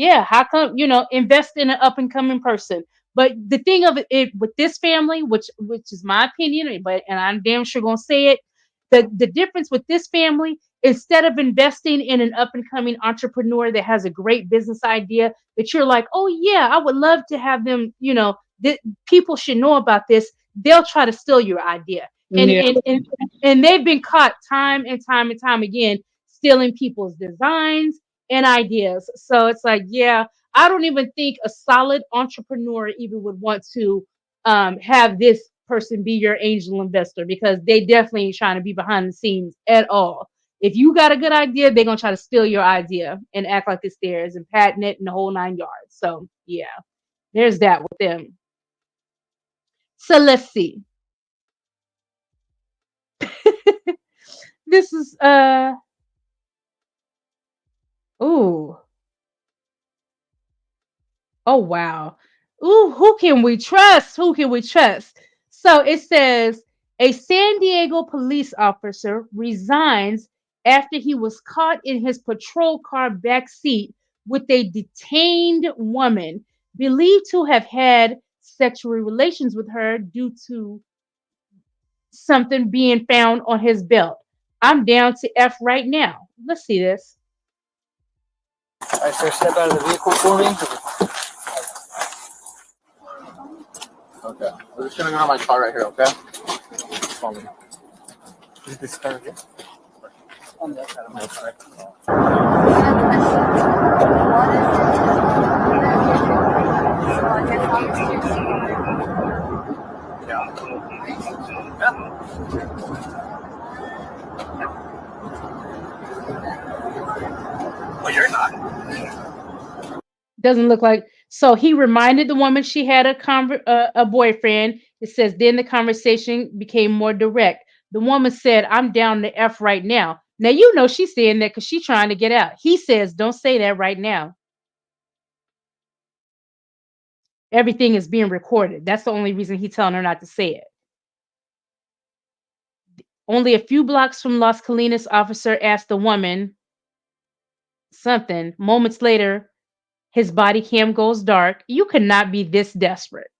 Speaker 1: how come, invest in an up and coming person. But the thing of it with this family, which is my opinion, and I'm damn sure gonna say it, the difference with this family, instead of investing in an up and coming entrepreneur that has a great business idea that you're like, oh yeah, I would love to have them, people should know about this. They'll try to steal your idea. And they've been caught time and time and time again, stealing people's designs and ideas. So it's like, I don't even think a solid entrepreneur even would want to have this person be your angel investor, because they definitely ain't trying to be behind the scenes at all. If you got a good idea, they're gonna try to steal your idea and act like it's theirs and patent it in the whole 9 yards. So yeah, there's that with them. So let's see. This is ooh. Oh wow. Ooh, who can we trust? Who can we trust? So it says a San Diego police officer resigns after he was caught in his patrol car backseat with a detained woman believed to have had sexual relations with her due to something being found on his belt. I'm down to F right now. Let's see this.
Speaker 14: All right, sir, step out of the vehicle for me. Okay. We're just gonna go on my car right here, okay? Follow me. Is this car here? On the outside of my car.
Speaker 15: Well, you're not.
Speaker 1: Doesn't look like. So he reminded the woman she had a boyfriend. It says then the conversation became more direct. The woman said, "I'm down to F right now." Now you know she's saying that because she's trying to get out. He says, "Don't say that right now." Everything is being recorded. That's the only reason he's telling her not to say it. Only a few blocks from Las Colinas, officer asked the woman something. Moments later, his body cam goes dark. You could not be this desperate.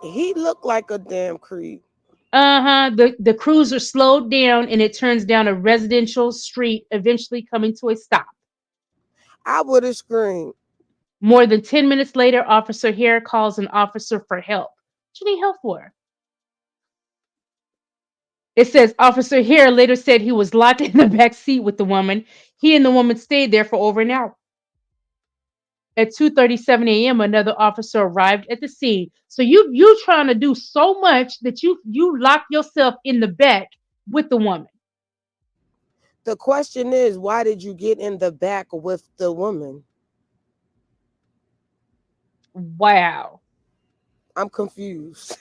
Speaker 2: He looked like a damn creep.
Speaker 1: The cruiser slowed down and it turns down a residential street, eventually coming to a stop.
Speaker 2: I would have screamed.
Speaker 1: More than 10 minutes later, Officer Hare calls an officer for help. What you need help for? It says Officer Hare later said he was locked in the back seat with the woman. He and the woman stayed there for over an hour. At 2:37 a.m., another officer arrived at the scene. So you trying to do so much that you lock yourself in the back with the woman.
Speaker 2: The question is, why did you get in the back with the woman?
Speaker 1: Wow.
Speaker 2: I'm confused.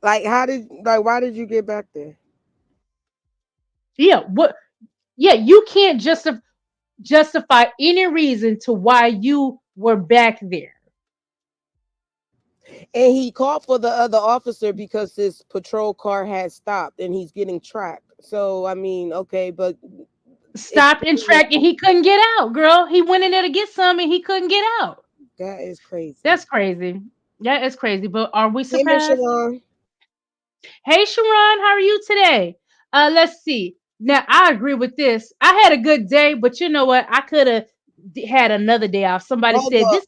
Speaker 2: Why did you get back there?
Speaker 1: Yeah, you can't justify any reason to why you were back there.
Speaker 2: And he called for the other officer because his patrol car had stopped and he's getting tracked. So, I mean, okay, but...
Speaker 1: Stopped and tracked and he couldn't get out, girl. He went in there to get some and he couldn't get out.
Speaker 2: That is crazy.
Speaker 1: That's crazy. That is crazy. But are we surprised?
Speaker 2: Hey, Sharon.
Speaker 1: Hey, Sharon, how are you today? Let's see. Now, I agree with this. I had a good day, but you know what? I could have had another day off. Somebody said this.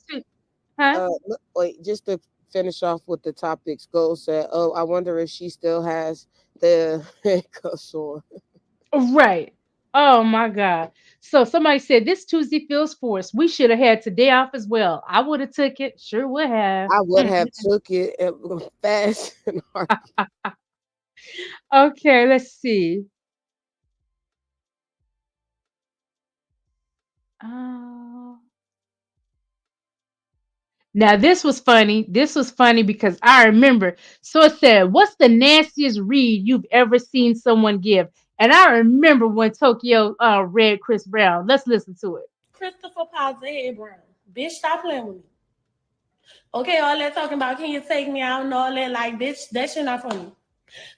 Speaker 2: Wait, just to finish off with the topics, Gold said, "Oh, I wonder if she still has the handcuffs on."
Speaker 1: Right. Oh my God. So somebody said this Tuesday feels forced. We should have had today off as well. I would have took it. Sure would have.
Speaker 2: I would have took it fast and hard.
Speaker 1: Okay, let's see. Now this was funny. This was funny because I remember. So it said, "What's the nastiest read you've ever seen someone give?" And I remember when Tokyo read Chris Brown. Let's listen to it.
Speaker 16: Christopher Pauzette Brown. Bitch, stop playing with me. Okay, all that talking about can you take me out and all that, like, bitch, that shit not funny.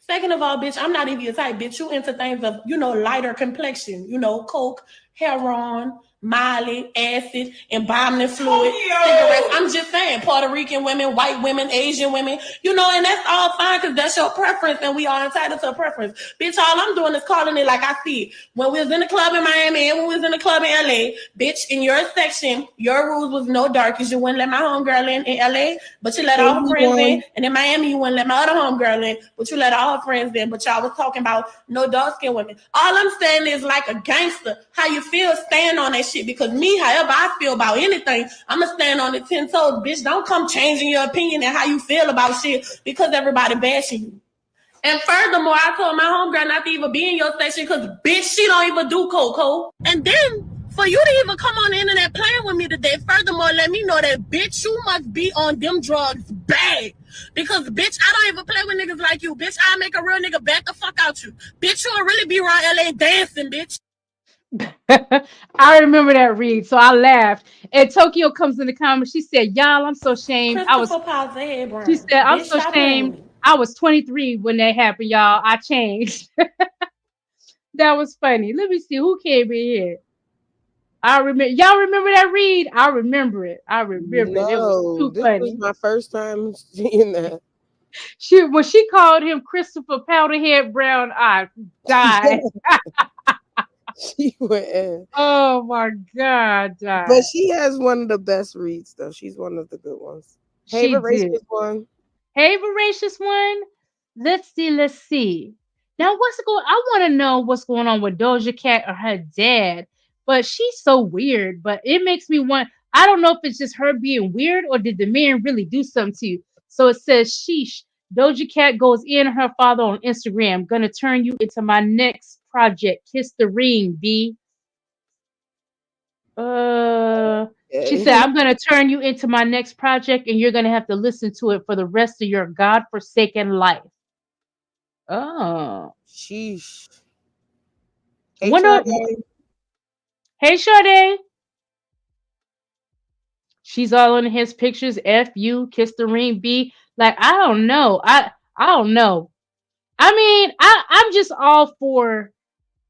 Speaker 16: Second of all, bitch, I'm not even your type, bitch. You into things of, lighter complexion, coke, heroin, Molly, acid, embalming fluid, cigarettes. I'm just saying, Puerto Rican women, white women, Asian women, and that's all fine because that's your preference and we are entitled to a preference. Bitch, all I'm doing is calling it like I see it. When we was in the club in Miami and when we was in the club in LA, bitch, in your section, your rules was no darkies. You wouldn't let my homegirl in LA, but you let all her friends in. And in Miami, you wouldn't let my other homegirl in, but you let all her friends in. But y'all was talking about no dark-skinned women. All I'm saying is like a gangster, how you feel, stand on that shit. Because me, however I feel about anything, I'ma stand on the 10 toes. Bitch, don't come changing your opinion and how you feel about shit because everybody bashing you. And furthermore, I told my homegirl not to even be in your station because, bitch, she don't even do cocoa. And then, for you to even come on the internet playing with me today, furthermore, let me know that, bitch, you must be on them drugs bad. Because, bitch, I don't even play with niggas like you. Bitch, I make a real nigga back the fuck out you. Bitch, you'll really be around LA dancing, bitch.
Speaker 1: I remember that read, so I laughed. And Tokyo comes in the comments. She said, "Y'all, I'm so ashamed.
Speaker 16: Christopher Paul's head, bro.
Speaker 1: She said, I'm
Speaker 16: Bitch,
Speaker 1: so
Speaker 16: stop playing with
Speaker 1: ashamed.
Speaker 16: me.
Speaker 1: I was 23 when that happened, y'all. I changed." That was funny. Let me see who came in here. I remember. Y'all remember that read? I remember it. I remember it. It was
Speaker 2: No,
Speaker 1: too
Speaker 2: this
Speaker 1: funny.
Speaker 2: was my first time seeing that.
Speaker 1: When she called him Christopher Powderhead Brown, I died.
Speaker 2: She went in.
Speaker 1: Oh my God, died.
Speaker 2: But she has one of the best reads, though. She's one of the good ones. Hey,
Speaker 1: She
Speaker 2: Voracious
Speaker 1: did.
Speaker 2: one.
Speaker 1: Hey, Voracious one. Let's see. Now, I want to know what's going on with Doja Cat or her dad. But she's so weird. But it makes me want. I don't know if it's just her being weird or did the man really do something to you. So it says, sheesh. Doja Cat goes in her father on Instagram. Gonna turn you into my next project. Kiss the ring, B. She said, I'm gonna turn you into my next project, and you're gonna have to listen to it for the rest of your godforsaken life. Oh,
Speaker 2: sheesh.
Speaker 1: Hey, Hey, Sade. She's all in his pictures. F you, kiss the ring, B. Like, I don't know. I don't know. I mean, I'm just all for.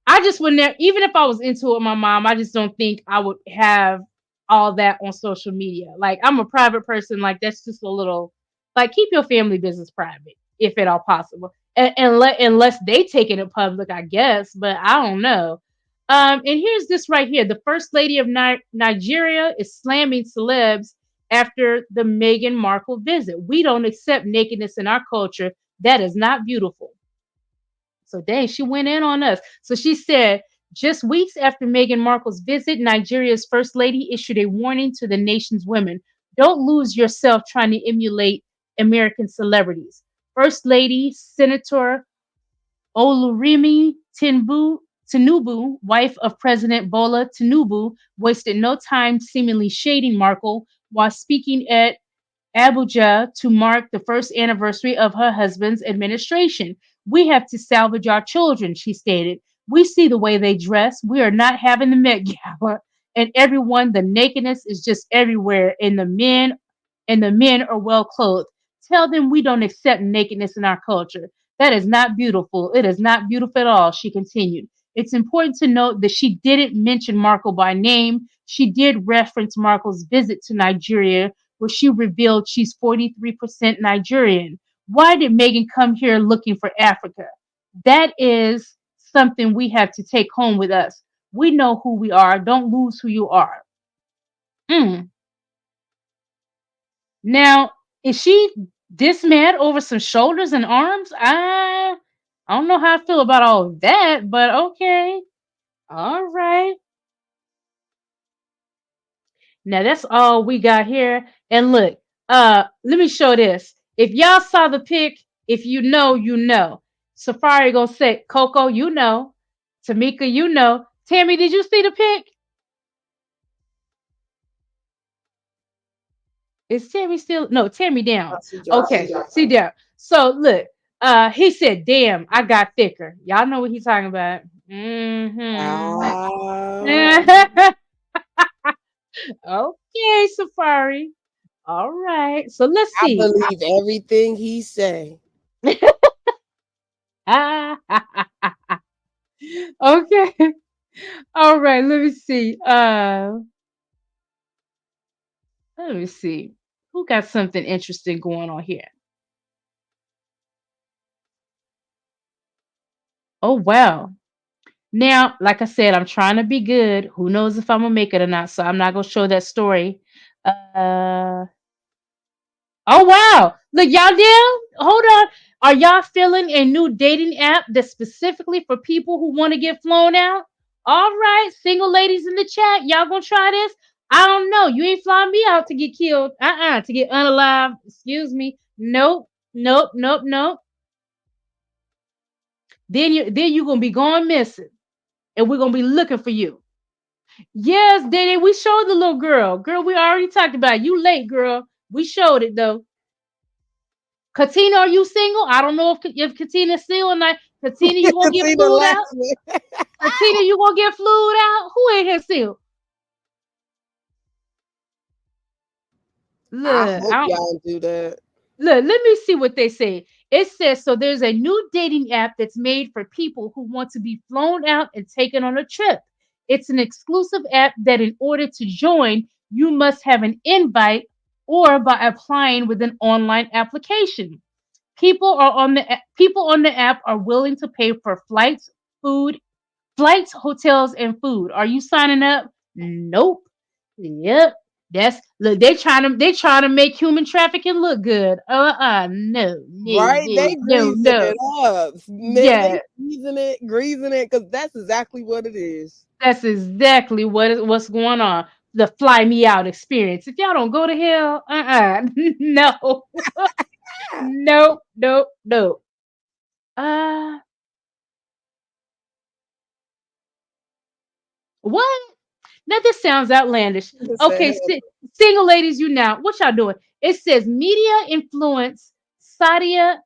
Speaker 1: I just would never, even if I was into it with my mom, I just don't think I would have all that on social media. Like, I'm a private person. Like, that's just a little, like, keep your family business private, if at all possible. And unless they take it in public, I guess, but I don't know. And here's this right here. The first lady of Nigeria is slamming celebs after the Meghan Markle visit. We don't accept nakedness in our culture. That is not beautiful. So dang, she went in on us. So she said, just weeks after Meghan Markle's visit, Nigeria's first lady issued a warning to the nation's women. Don't lose yourself trying to emulate American celebrities. First Lady Senator Olurimi Tinubu, wife of President Bola Tinubu, wasted no time seemingly shading Markle while speaking at Abuja to mark the first anniversary of her husband's administration. We have to salvage our children, she stated. We see the way they dress. We are not having the Met Gala. And everyone, the nakedness is just everywhere. And the men are well clothed. Tell them we don't accept nakedness in our culture. That is not beautiful. It is not beautiful at all, she continued. It's important to note that she didn't mention Markle by name. She did reference Markle's visit to Nigeria, where she revealed she's 43% Nigerian. Why did Meghan come here looking for Africa? That is something we have to take home with us. We know who we are. Don't lose who you are. Now, is she this mad over some shoulders and arms? I don't know how I feel about all of that, but okay. All right. Now that's all we got here. And look, let me show this. If y'all saw the pic, if you know, you know. Safari gonna say, Coco, you know. Tamika, you know. Tammy, did you see the pic? Is Tammy still? No, Tammy down. Okay, see down. So look, he said, damn, I got thicker. Y'all know what he's talking about. Okay, Safari. All right. So let's see.
Speaker 2: I believe everything he say.
Speaker 1: Okay. All right. Let me see. Let me see. Who got something interesting going on here? Oh, wow. Now, like I said, I'm trying to be good. Who knows if I'm gonna make it or not? So I'm not gonna show that story. Oh wow! Look, y'all down? Hold on. Are y'all feeling a new dating app that's specifically for people who want to get flown out? All right, single ladies in the chat, y'all gonna try this? I don't know. You ain't flying me out to get killed. To get unalive. Excuse me. Nope. Nope. Nope. Nope. Then you gonna be going missing, and we're gonna be looking for you. Yes, Daddy, we showed the little girl. Girl, we already talked about it. You late, girl. We showed it though. Katina, are you single? I don't know if Katina's single or not. Katina, you gonna get
Speaker 2: Katina
Speaker 1: flued out?
Speaker 2: laughing.
Speaker 1: Katina, you gonna get flued out? Who ain't here single? Look,
Speaker 2: I hope y'all do that.
Speaker 1: Look, let me see what they say. It says, so there's a new dating app that's made for people who want to be flown out and taken on a trip. It's an exclusive app that in order to join, you must have an invite or by applying with an online application. People on the app are willing to pay for flights, hotels, and food. Are you signing up? Nope. Yep. They trying to make human trafficking look good. No.
Speaker 2: Right? They greasing it up.
Speaker 1: Yeah.
Speaker 2: They greasing it, because that's exactly what it is.
Speaker 1: That's exactly what's going on. The fly me out experience. If y'all don't go to hell, no. Nope. What? Now this sounds outlandish. Okay, single ladies, you now. What y'all doing? It says media influence. Sadia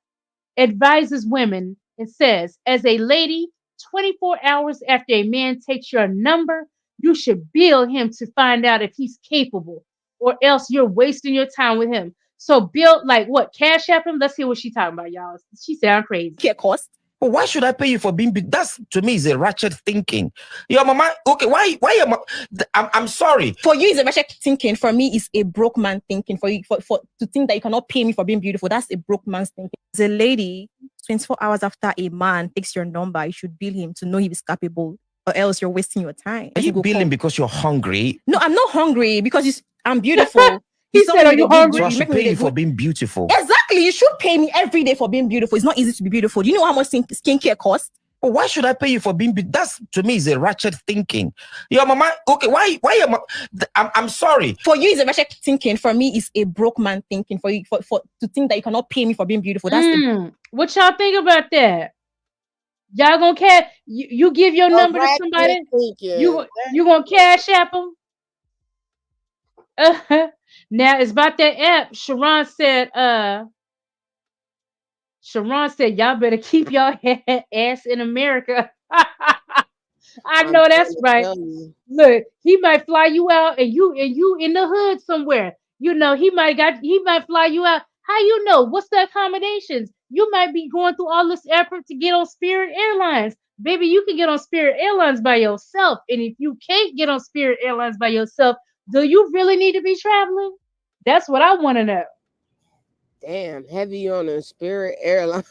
Speaker 1: advises women. It says, as a lady, 24 hours after a man takes your number, you should bill him to find out if he's capable, or else you're wasting your time with him. So bill, like what? Cash app him? Let's hear what she's talking about, y'all. She sound crazy.
Speaker 15: Care cost. But why should I pay you for being? That's to me is a ratchet thinking. Your mama, okay? Why? I'm sorry.
Speaker 17: For you, it's a ratchet thinking. For me, it's a broke man thinking. For you, for to think that you cannot pay me for being beautiful, that's a broke man's thinking. As a lady, 24 hours after a man takes your number, you should bill him to know he is capable, or else you're wasting your time.
Speaker 15: Are you billing because you're hungry?
Speaker 17: No, I'm not hungry because I'm beautiful.
Speaker 1: He said, "Are you hungry?"
Speaker 15: So I should pay you for being beautiful.
Speaker 17: Exactly. You should pay me every day for being beautiful. It's not easy to be beautiful. Do you know how much skincare costs?
Speaker 15: But why should I pay you for being? That's to me is a ratchet thinking. Your mama, okay? Why? I'm sorry.
Speaker 17: For you, it's a ratchet thinking. For me, it's a broke man thinking. For you, for to think that you cannot pay me for being beautiful. That's
Speaker 1: what y'all think about that? Y'all gonna cash? You give your number to somebody? You gonna cash app them? Now it's about that app. Sharon said, y'all better keep y'all ass in America. I know that's right. Look, he might fly you out and you in the hood somewhere. You know, he might fly you out. How you know? What's the accommodations? You might be going through all this effort to get on Spirit Airlines. Baby, you can get on Spirit Airlines by yourself. And if you can't get on Spirit Airlines by yourself, do you really need to be traveling? That's what I want to know.
Speaker 2: Damn, heavy on the Spirit Airlines.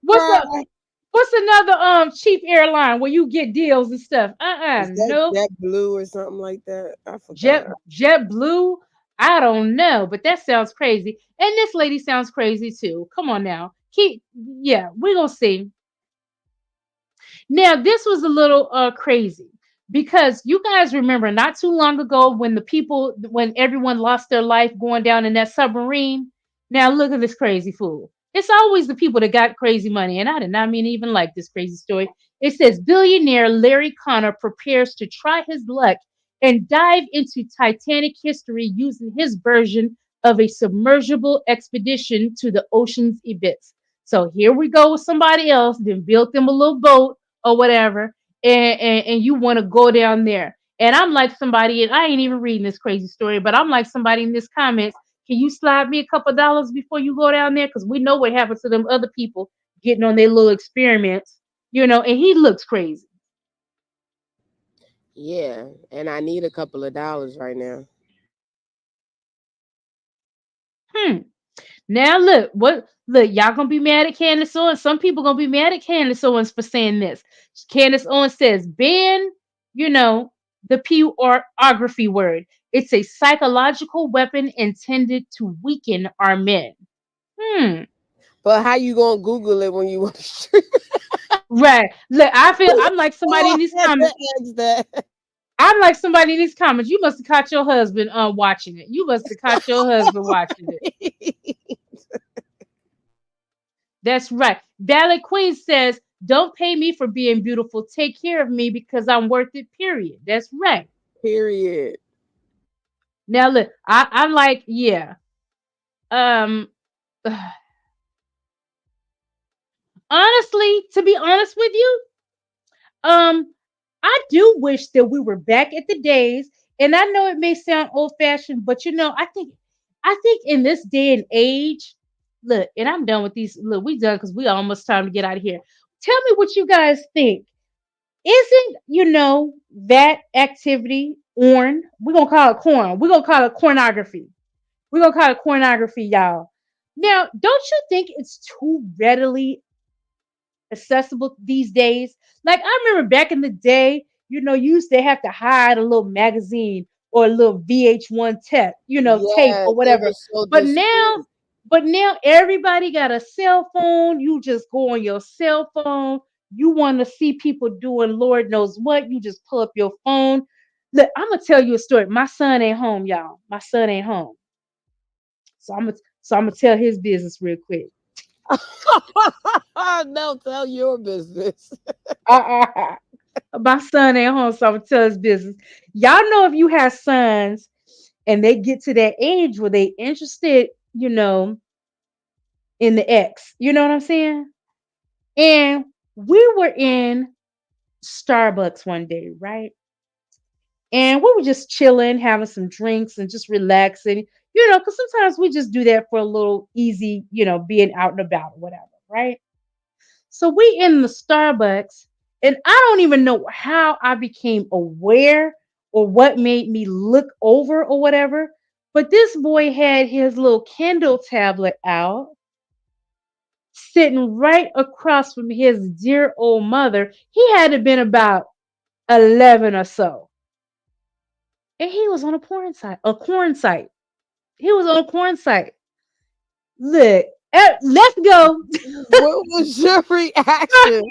Speaker 1: What's another cheap airline where you get deals and stuff? No.
Speaker 2: JetBlue or something like that. I forgot.
Speaker 1: JetBlue? I don't know, but that sounds crazy. And this lady sounds crazy too. Come on now. We're gonna see. Now, this was a little crazy. Because you guys remember not too long ago when everyone lost their life going down in that submarine. Now look at this crazy fool. It's always the people that got crazy money. And I did not mean to even like this crazy story. It says billionaire Larry Connor prepares to try his luck and dive into Titanic history using his version of a submersible expedition to the ocean's abyss. So here we go with somebody else, then built them a little boat or whatever. And you want to go down there. And I'm like somebody, and I ain't even reading this crazy story, but I'm like somebody in this comments, can you slide me a couple dollars before you go down there? Because we know what happens to them other people getting on their little experiments, and he looks crazy.
Speaker 2: Yeah, and I need a couple of dollars right now.
Speaker 1: Now look, y'all gonna be mad at Candace Owens. Some people gonna be mad at Candace Owens for saying this. Candace Owens says, ban, the pornography word. It's a psychological weapon intended to weaken our men.
Speaker 2: But how you gonna Google it when you want to stream?
Speaker 1: Right. Look, I'm like somebody in these
Speaker 2: I had to
Speaker 1: comments.
Speaker 2: ask that.
Speaker 1: I'm like somebody in these comments. You must have caught your husband watching it. You must have caught your husband watching it. That's right. Ballet Queen says, "Don't pay me for being beautiful. Take care of me because I'm worth it." Period. That's right.
Speaker 2: Period.
Speaker 1: Now look, I'm like, yeah. Um, honestly, to be honest with you, I do wish that we were back at the days, and I know it may sound old fashioned, but I think in this day and age, look, and I'm done with these. Look, we done because we almost time to get out of here. Tell me what you guys think. Isn't that activity on? We're gonna call it corn. We're gonna call it pornography. We're gonna call it pornography, y'all. Now, don't you think it's too readily accessible these days? Like I remember back in the day, you used to have to hide a little magazine or a little VH1 tape
Speaker 2: Yes,
Speaker 1: or
Speaker 2: it
Speaker 1: whatever.
Speaker 2: was so
Speaker 1: But now,
Speaker 2: discreet.
Speaker 1: but now everybody got a cell phone. You just go on your cell phone. You want to see people doing Lord knows what. You just pull up your phone. Look, I'm gonna tell you a story. My son ain't home, y'all. My son ain't home. So I'm gonna tell his business real quick.
Speaker 2: No, tell your business.
Speaker 1: My son ain't home, so I'm gonna tell his business. Y'all know if you have sons and they get to that age where they interested, in the X. You know what I'm saying? And we were in Starbucks one day, right? And we were just chilling, having some drinks and just relaxing, because sometimes we just do that for a little easy, being out and about or whatever, right? So we in the Starbucks, and I don't even know how I became aware or what made me look over or whatever. But this boy had his little Kindle tablet out, sitting right across from his dear old mother. He had to have been about 11 or so. And he was on a porn site, He was on a porn site. Look, let's go.
Speaker 2: What was your reaction?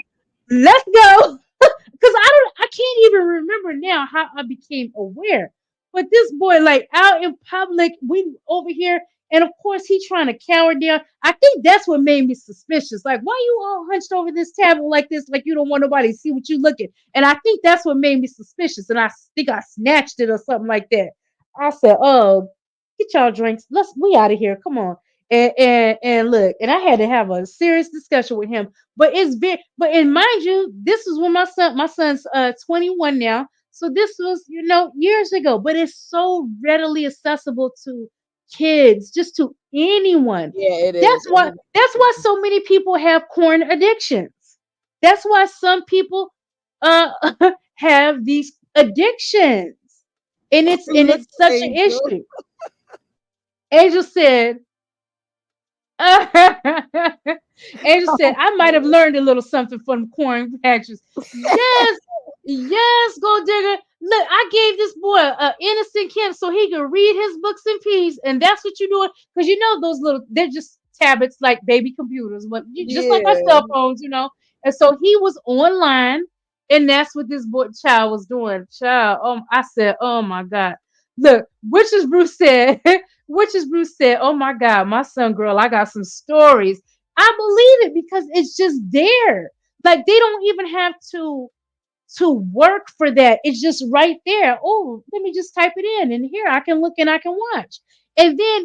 Speaker 1: Let's go. Because I can't even remember now how I became aware. But this boy, like out in public, we over here, and of course he trying to cower down. I think that's what made me suspicious. Like, why you all hunched over this tablet like this, like you don't want nobody to see what you looking? And I think that's what made me suspicious. And I think I snatched it or something like that. I said, "Oh, get y'all drinks. We out of here. Come on." And look, and I had to have a serious discussion with him. And mind you, this is when my son's 21 now. So this was, years ago, but it's so readily accessible to kids, just to anyone.
Speaker 2: Yeah, it
Speaker 1: That's
Speaker 2: is.
Speaker 1: why so many people have porn addictions. That's why some people uh have these addictions. And
Speaker 2: Look,
Speaker 1: it's such an
Speaker 2: Angel.
Speaker 1: issue. Angel said, Angel said, "I might have learned a little something from corn patches." Yes, yes, Gold Digger. Look, I gave this boy an innocent kid so he could read his books in peace, and that's what you're doing. Because those they're just tablets like baby computers, but just like our
Speaker 2: Yeah.
Speaker 1: cell phones, And so he was online, and that's what this boy child was doing. Child, I said, "Oh my God." Look, Witches Bruce said, Witches Bruce said, "Oh my God, my son, girl, I got some stories." I believe it because it's just there. Like they don't even have to work for that. It's just right there. Oh, let me just type it in, and here I can look and I can watch. And then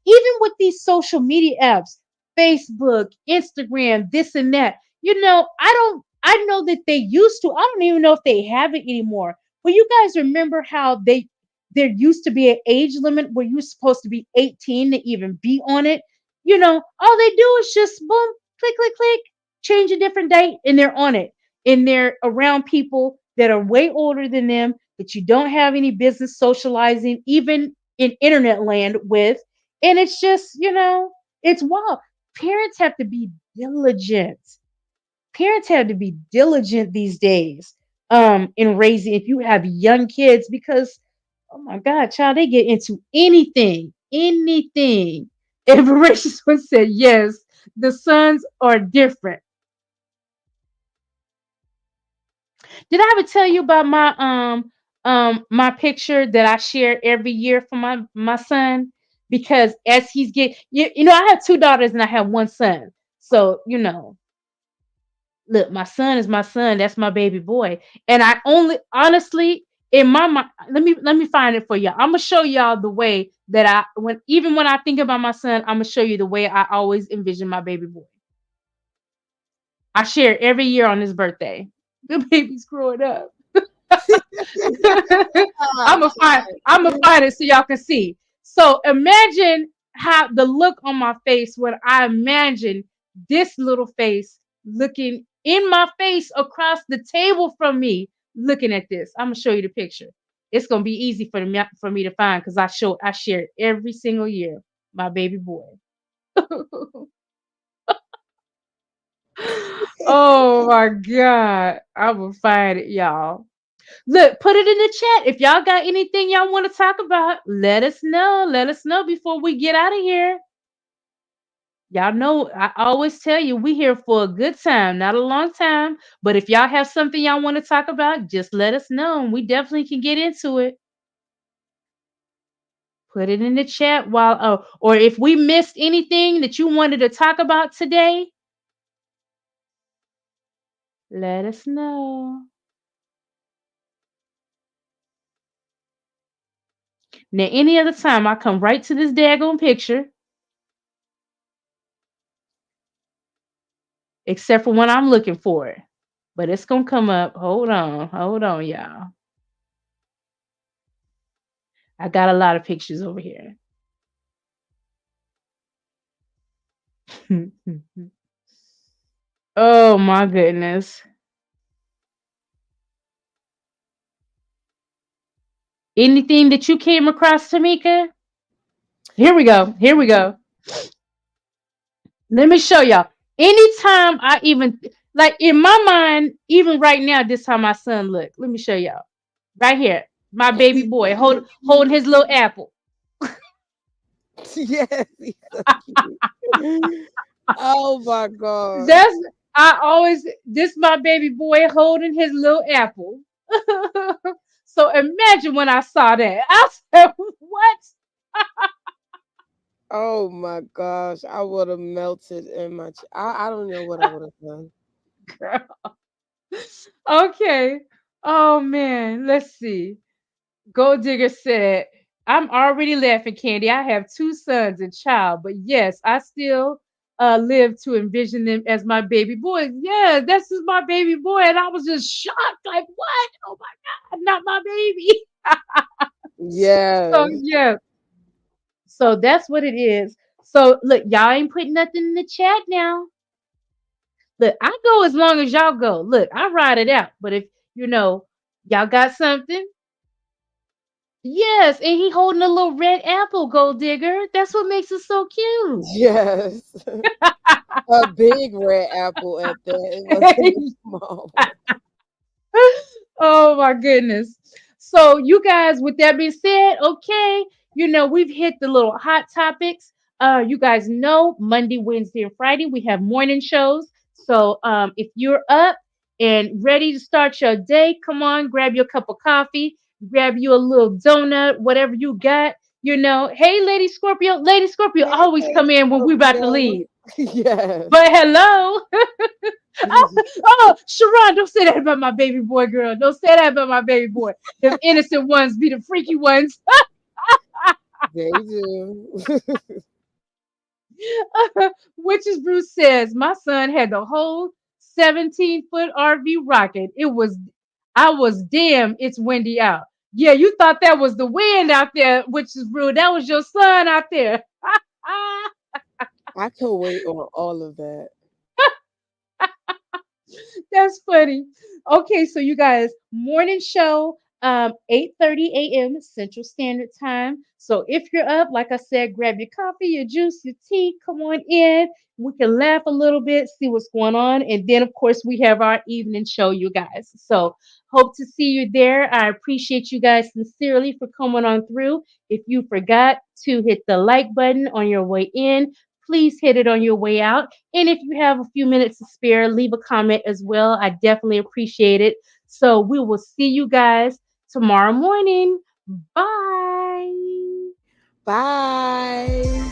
Speaker 1: even with these social media apps, Facebook, Instagram, this and that, I know that they used to. I don't even know if they have it anymore. But you guys remember how there used to be an age limit where you're supposed to be 18 to even be on it. All they do is just boom, click, click, click, change a different date, and they're on it. And they're around people that are way older than them that you don't have any business socializing, even in internet land with. And it's just, it's wild. Parents have to be diligent. Parents have to be diligent these days in raising if you have young kids because oh my God, child, they get into anything, anything. And Voracious one said, yes, the sons are different. Did I ever tell you about my picture that I share every year for my son? Because as he's you know, I have 2 daughters and I have 1 son. So, you know, look, my son is my son. That's my baby boy. And I only honestly in my mind, let me find it for y'all. I'm gonna show y'all the way that when I think about my son, I'm gonna show you the way I always envision my baby boy. I share it every year on his birthday. The baby's growing up. I'm gonna find it so y'all can see. So imagine how the look on my face when I imagine this little face looking in my face across the table from me, looking at this. I'm gonna show you the picture. It's gonna be easy for me to find because I share it every single year. My baby boy. Oh my god. I will find it, y'all. Look, put it in the chat. If y'all got anything y'all want to talk about, let us know. Let us know before we get out of here. Y'all know I always tell you we here for a good time, not a long time. But if y'all have something y'all want to talk about, just let us know and we definitely can get into it. Put it in the chat or if we missed anything that you wanted to talk about today, let us know. Now, any other time, I come right to this daggone picture, except for when I'm looking for it. But it's gonna come up. Hold on, y'all. I got a lot of pictures over here. Oh my goodness. Anything that you came across, Tamika? Here we go. Here we go. Let me show y'all. Anytime I even like in my mind, even right now, this how my son look. Let me show y'all. Right here, my baby boy holding his little apple.
Speaker 2: Yes, he's so cute. Oh my god.
Speaker 1: This my baby boy holding his little apple. So imagine when I saw that. I said, what?
Speaker 2: Oh my gosh. I would have melted in my I don't know what I would have done.
Speaker 1: Girl. Okay. Oh man. Let's see. Gold Digger said, I'm already laughing, Candy. I have 2 sons and child, but yes, I still live to envision them as my baby boys. Yeah, this is my baby boy. And I was just shocked. Like, what? Oh my God, not my baby.
Speaker 2: Yeah.
Speaker 1: So yeah. So that's what it is. So look, y'all ain't putting nothing in the chat now. Look, I go as long as y'all go. Look, I ride it out. But if y'all got something, yes, and he holding a little red apple, Gold Digger. That's what makes it so cute.
Speaker 2: Yes. A big red apple at that. It wasn't small.
Speaker 1: Oh my goodness. So you guys, with that being said, okay, we've hit the little hot topics. You guys know Monday, Wednesday, and Friday we have morning shows. So if you're up and ready to start your day, come on, grab your cup of coffee, grab you a little donut, whatever you got. Hey, Lady Scorpio, always come in when we about to leave.
Speaker 2: Yes.
Speaker 1: But hello. Sharon, don't say that about my baby boy, girl. Don't say that about my baby boy. The innocent ones be the freaky ones.
Speaker 2: They do.
Speaker 1: Witches Bruce says, my son had the whole 17-foot RV rocket. I was damn, it's windy out. Yeah, you thought that was the wind out there, Witches Bruce. That was your son out there.
Speaker 2: I can wait on all of that.
Speaker 1: That's funny. Okay, so you guys, morning show, 8:30 a.m. Central Standard Time. So if you're up, like I said, grab your coffee, your juice, your tea, come on in. We can laugh a little bit, see what's going on. And then, of course, we have our evening show, you guys. So hope to see you there. I appreciate you guys sincerely for coming on through. If you forgot to hit the like button on your way in, please hit it on your way out. And if you have a few minutes to spare, leave a comment as well. I definitely appreciate it. So we will see you guys tomorrow morning. Bye.
Speaker 2: Bye.